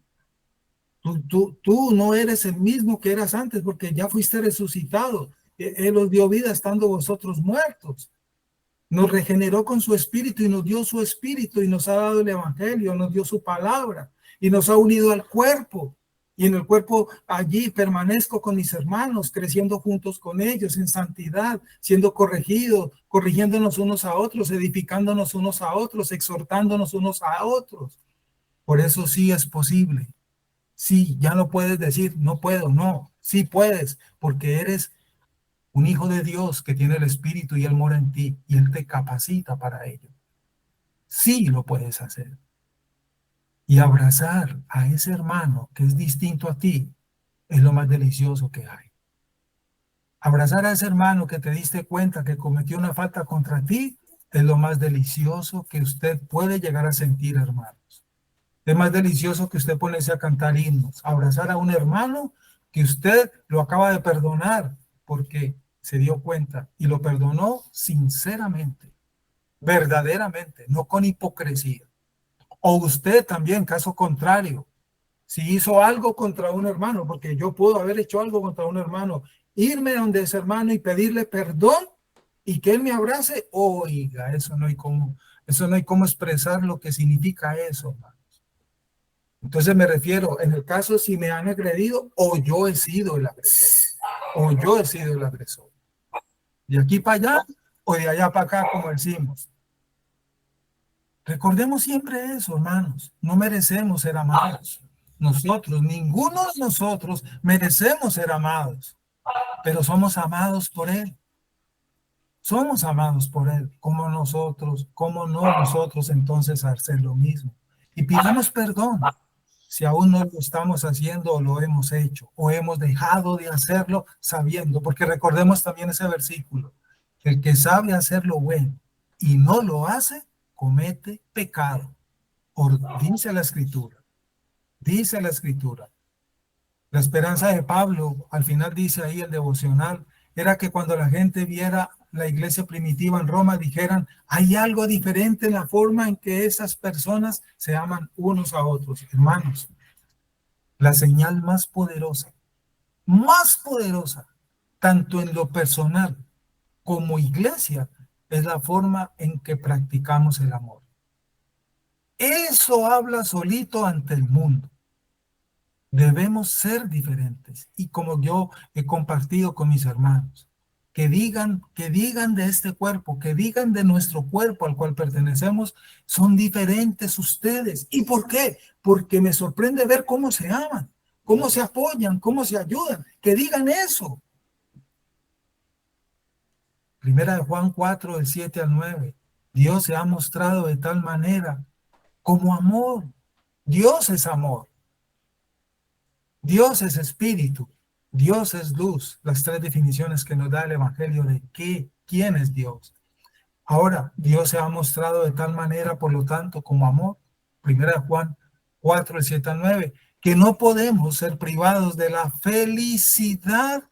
Tú no eres el mismo que eras antes, porque ya fuiste resucitado. Él os dio vida estando vosotros muertos. Nos regeneró con su espíritu y nos dio su espíritu y nos ha dado el evangelio, nos dio su palabra y nos ha unido al cuerpo. Y en el cuerpo allí permanezco con mis hermanos, creciendo juntos con ellos en santidad, siendo corregidos, corrigiéndonos unos a otros, edificándonos unos a otros, exhortándonos unos a otros. Por eso sí es posible. Sí, ya no puedes decir, no puedo, no, sí puedes, porque eres un hijo de Dios que tiene el Espíritu y Él mora en ti y Él te capacita para ello. Sí lo puedes hacer. Y abrazar a ese hermano que es distinto a ti es lo más delicioso que hay. Abrazar a ese hermano que te diste cuenta que cometió una falta contra ti es lo más delicioso que usted puede llegar a sentir, hermanos. Es más delicioso que usted ponerse a cantar himnos, abrazar a un hermano que usted lo acaba de perdonar porque se dio cuenta y lo perdonó sinceramente, verdaderamente, no con hipocresía. O usted también, caso contrario, si hizo algo contra un hermano, porque yo puedo haber hecho algo contra un hermano, irme donde ese hermano y pedirle perdón y que él me abrace, oiga, eso no hay cómo expresar lo que significa eso, hermanos. Entonces me refiero, en el caso si me han agredido o yo he sido el agresor, de aquí para allá o de allá para acá, como decimos. Recordemos siempre eso, hermanos. No merecemos ser amados. Nosotros, ninguno de nosotros merecemos ser amados, pero somos amados por Él. Somos amados por Él. ¿Cómo no nosotros entonces hacer lo mismo? Y pidamos perdón si aún no lo estamos haciendo o lo hemos hecho o hemos dejado de hacerlo sabiendo, porque recordemos también ese versículo. El que sabe hacer lo bueno y no lo hace, comete pecado. Dice la Escritura. Dice la Escritura. La esperanza de Pablo, al final dice ahí el devocional, era que cuando la gente viera la iglesia primitiva en Roma, dijeran, hay algo diferente en la forma en que esas personas se aman unos a otros. Hermanos, la señal más poderosa, tanto en lo personal como iglesia, es la forma en que practicamos el amor. Eso habla solito ante el mundo. Debemos ser diferentes. Y como yo he compartido con mis hermanos, que digan de este cuerpo, que digan de nuestro cuerpo al cual pertenecemos, son diferentes ustedes. ¿Y por qué? Porque me sorprende ver cómo se aman, cómo se apoyan, cómo se ayudan. Que digan eso. Primera de Juan 4, del 7 al 9. Dios se ha mostrado de tal manera como amor. Dios es amor. Dios es espíritu. Dios es luz. Las tres definiciones que nos da el Evangelio de quién es Dios. Ahora, Dios se ha mostrado de tal manera, por lo tanto, como amor. Primera de Juan 4, del 7 al 9. Que no podemos ser privados de la felicidad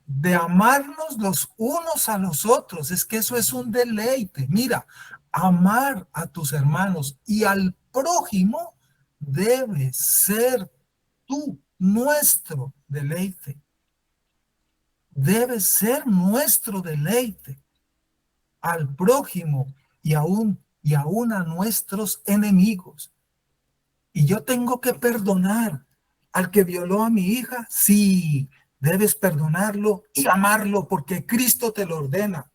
de amarnos los unos a los otros. Es que eso es un deleite. Mira, amar a tus hermanos y al prójimo debe ser nuestro deleite. Debe ser nuestro deleite. Al prójimo y aún a nuestros enemigos. Y yo tengo que perdonar al que violó a mi hija. Sí, debes perdonarlo y amarlo porque Cristo te lo ordena.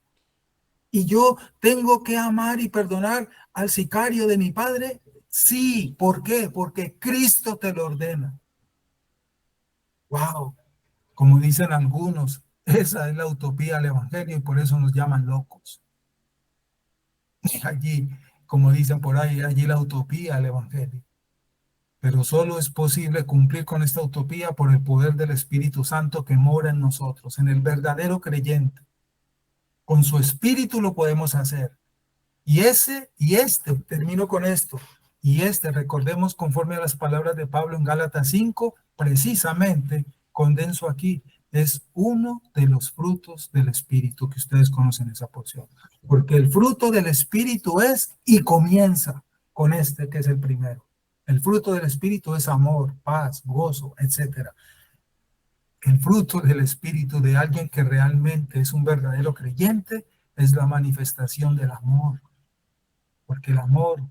Y yo tengo que amar y perdonar al sicario de mi padre. Sí, ¿por qué? Porque Cristo te lo ordena. Wow, como dicen algunos, esa es la utopía del Evangelio y por eso nos llaman locos. Allí, como dicen por ahí, allí la utopía del Evangelio. Pero solo es posible cumplir con esta utopía por el poder del Espíritu Santo que mora en nosotros, en el verdadero creyente. Con su Espíritu lo podemos hacer. Y termino con esto, recordemos conforme a las palabras de Pablo en Gálatas 5, precisamente, condenso aquí, es uno de los frutos del Espíritu que ustedes conocen esa porción. Porque el fruto del Espíritu es y comienza con este que es el primero. El fruto del Espíritu es amor, paz, gozo, etc. El fruto del Espíritu de alguien que realmente es un verdadero creyente es la manifestación del amor. Porque el amor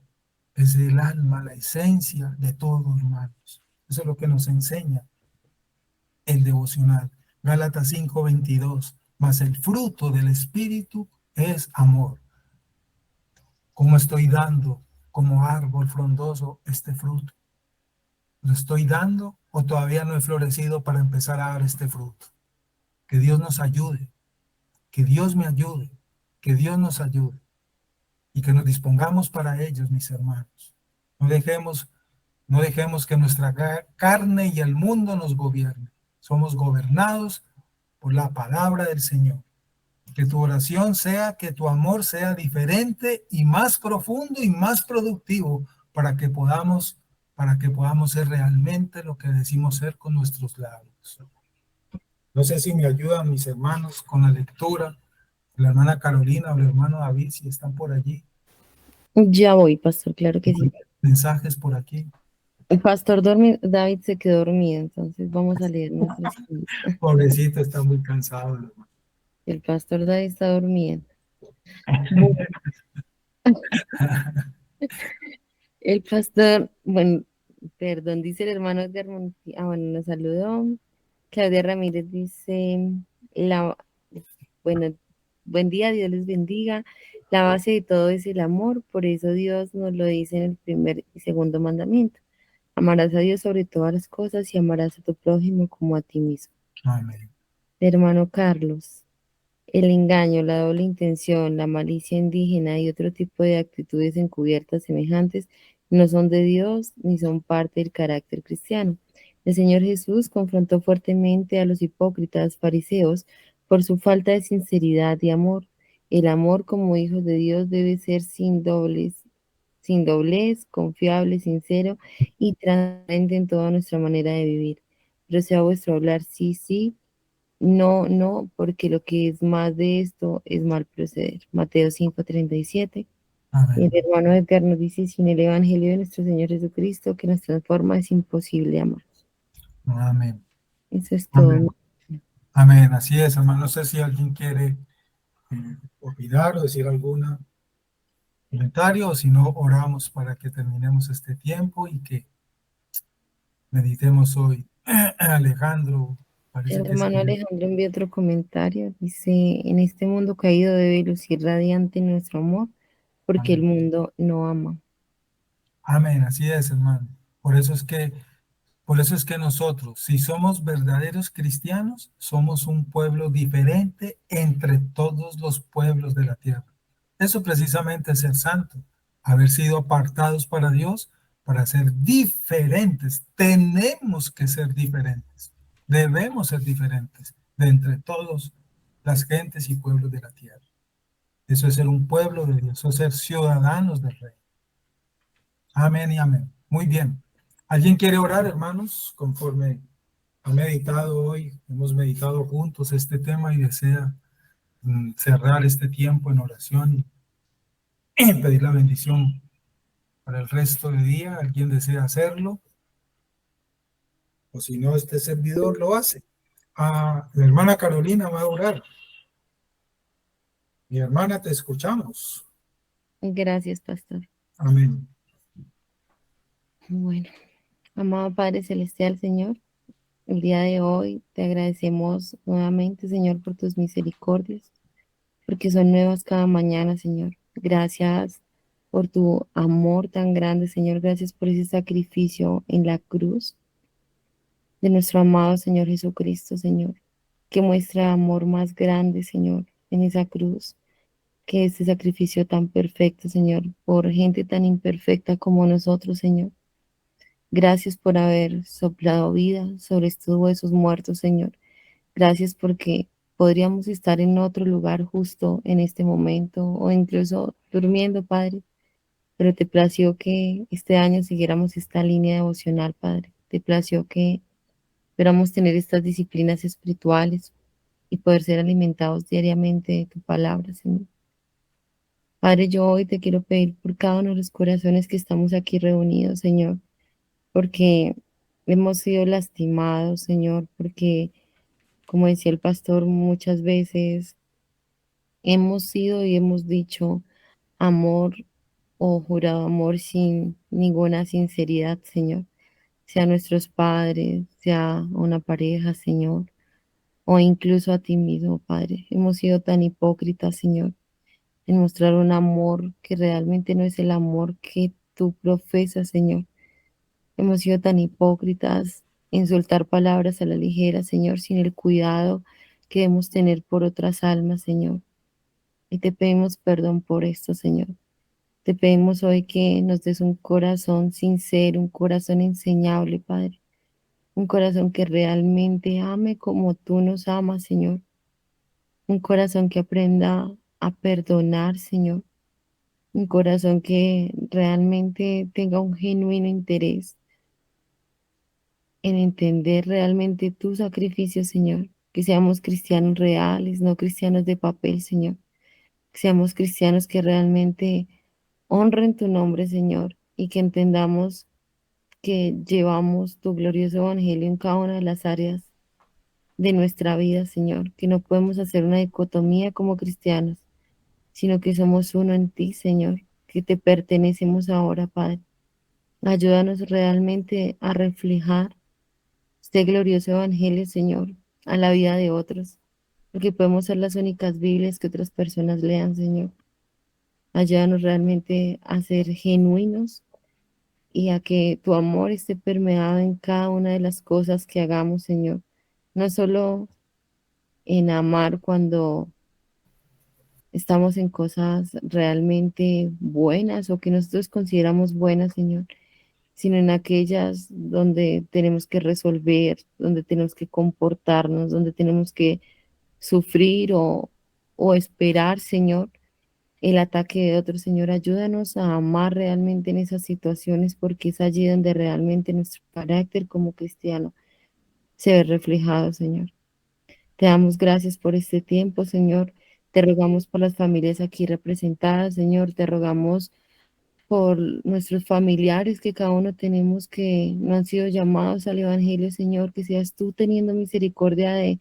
es el alma, la esencia de todo, hermanos. Eso es lo que nos enseña el devocional. Gálatas 5:22. Mas el fruto del Espíritu es amor. ¿Cómo estoy dando como árbol frondoso este fruto? ¿Lo estoy dando o todavía no he florecido para empezar a dar este fruto? Que Dios nos ayude, que Dios me ayude, que Dios nos ayude y que nos dispongamos para ellos, mis hermanos. No dejemos que nuestra carne y el mundo nos gobiernen. Somos gobernados por la palabra del Señor. Que tu oración sea, que tu amor sea diferente y más profundo y más productivo para que podamos ser realmente lo que decimos ser con nuestros labios. No sé si me ayudan mis hermanos con la lectura, la hermana Carolina o el hermano David, si están por allí. Ya voy, pastor, claro que sí. Mensajes por aquí. El pastor David se quedó dormido, entonces vamos a leer nuestros puntos. Pobrecito, está muy cansado. Hermano. El pastor David está durmiendo. Bueno. El pastor, bueno, perdón, dice el hermano Edgar bueno, nos saludó. Claudia Ramírez dice, bueno, buen día, Dios les bendiga. La base de todo es el amor, por eso Dios nos lo dice en el primer y segundo mandamiento. Amarás a Dios sobre todas las cosas y amarás a tu prójimo como a ti mismo. Amén. Hermano Carlos, el engaño, la doble intención, la malicia indígena y otro tipo de actitudes encubiertas semejantes no son de Dios ni son parte del carácter cristiano. El Señor Jesús confrontó fuertemente a los hipócritas fariseos por su falta de sinceridad y amor. El amor como hijos de Dios debe ser sin doblez, confiable, sincero y transparente en toda nuestra manera de vivir. Pero sea vuestro hablar sí, sí, no, no, porque lo que es más de esto es mal proceder. Mateo 5:37. El hermano Edgar nos dice, sin el Evangelio de nuestro Señor Jesucristo que nos transforma es imposible amar. Amén. Eso es todo. Amén. Amén. Así es, hermano. No sé si alguien quiere opinar o decir algún comentario, o si no, oramos para que terminemos este tiempo y que meditemos hoy Alejandro, parece El que hermano escribió. Alejandro envió otro comentario. Dice, en este mundo caído debe lucir radiante nuestro amor, porque el Amén. mundo no ama. Amén, así es, hermano. Por eso es que, por eso es que nosotros, si somos verdaderos cristianos, somos un pueblo diferente entre todos los pueblos de la tierra. Eso precisamente es ser santo, haber sido apartados para Dios, para ser diferentes. Tenemos que ser diferentes. Debemos ser diferentes de entre todas las gentes y pueblos de la tierra. Eso es ser un pueblo de Dios, eso es ser ciudadanos del rey. Amén y amén. Muy bien. ¿Alguien quiere orar, hermanos? Conforme ha meditado hoy, hemos meditado juntos este tema y desea cerrar este tiempo en oración y pedir la bendición para el resto del día. ¿Alguien desea hacerlo? O si no, este servidor lo hace. La hermana Carolina va a orar. Mi hermana, te escuchamos. Gracias, pastor. Amén. Bueno, amado Padre Celestial, Señor, el día de hoy te agradecemos nuevamente, Señor, por tus misericordias, porque son nuevas cada mañana, Señor. Gracias por tu amor tan grande, Señor. Gracias por ese sacrificio en la cruz de nuestro amado Señor Jesucristo, Señor, que muestra amor más grande, Señor, en esa cruz, que ese sacrificio tan perfecto, Señor, por gente tan imperfecta como nosotros, Señor. Gracias por haber soplado vida sobre estos huesos muertos, Señor. Gracias porque podríamos estar en otro lugar justo en este momento o incluso durmiendo, Padre, pero te plació que este año siguiéramos esta línea devocional, Padre. Te plació que esperamos tener estas disciplinas espirituales y poder ser alimentados diariamente de tu palabra, Señor. Padre, yo hoy te quiero pedir por cada uno de los corazones que estamos aquí reunidos, Señor, porque hemos sido lastimados, Señor, porque, como decía el pastor, muchas veces hemos sido y hemos dicho amor o jurado amor sin ninguna sinceridad, Señor, sea a nuestros padres, sea a una pareja, Señor, o incluso a ti mismo, Padre. Hemos sido tan hipócritas, Señor, en mostrar un amor que realmente no es el amor que tú profesas, Señor. Hemos sido tan hipócritas en soltar palabras a la ligera, Señor, sin el cuidado que debemos tener por otras almas, Señor. Y te pedimos perdón por esto, Señor. Te pedimos hoy que nos des un corazón sincero, un corazón enseñable, Padre. Un corazón que realmente ame como tú nos amas, Señor. Un corazón que aprenda a perdonar, Señor. Un corazón que realmente tenga un genuino interés en entender realmente tu sacrificio, Señor. Que seamos cristianos reales, no cristianos de papel, Señor. Que seamos cristianos que realmente honren tu nombre, Señor, y que entendamos que llevamos tu glorioso evangelio en cada una de las áreas de nuestra vida, Señor. Que no podemos hacer una dicotomía como cristianos, sino que somos uno en ti, Señor, que te pertenecemos ahora, Padre. Ayúdanos realmente a reflejar este glorioso evangelio, Señor, a la vida de otros, porque podemos ser las únicas Biblias que otras personas lean, Señor. Ayúdanos realmente a ser genuinos y a que tu amor esté permeado en cada una de las cosas que hagamos, Señor. No solo en amar cuando estamos en cosas realmente buenas o que nosotros consideramos buenas, Señor, sino en aquellas donde tenemos que resolver, donde tenemos que comportarnos, donde tenemos que sufrir o esperar, Señor, el ataque de otro. Señor, ayúdanos a amar realmente en esas situaciones porque es allí donde realmente nuestro carácter como cristiano se ve reflejado, Señor. Te damos gracias por este tiempo, Señor. Te rogamos por las familias aquí representadas, Señor. Te rogamos por nuestros familiares que cada uno tenemos que no han sido llamados al Evangelio, Señor. Que seas tú teniendo misericordia de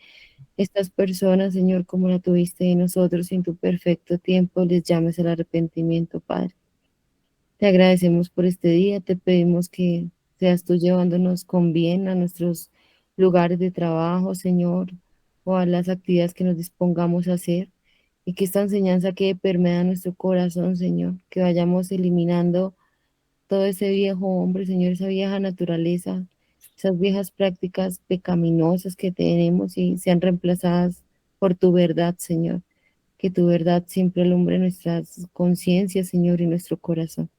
estas personas, Señor, como la tuviste de nosotros y en tu perfecto tiempo les llames al arrepentimiento, Padre. Te agradecemos por este día. Te pedimos que seas tú llevándonos con bien a nuestros lugares de trabajo, Señor, o a las actividades que nos dispongamos a hacer, y que esta enseñanza quede permeada en nuestro corazón, Señor, que vayamos eliminando todo ese viejo hombre, Señor, esa vieja naturaleza, esas viejas prácticas pecaminosas que tenemos y sean reemplazadas por tu verdad, Señor. Que tu verdad siempre alumbre nuestras conciencias, Señor, y nuestro corazón.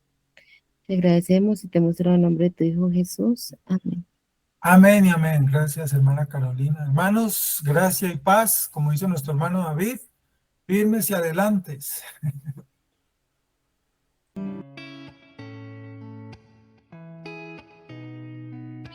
Te agradecemos y te mostramos el nombre de tu Hijo Jesús. Amén. Amén y amén. Gracias, hermana Carolina. Hermanos, gracia y paz, como dice nuestro hermano David, firmes y adelantes.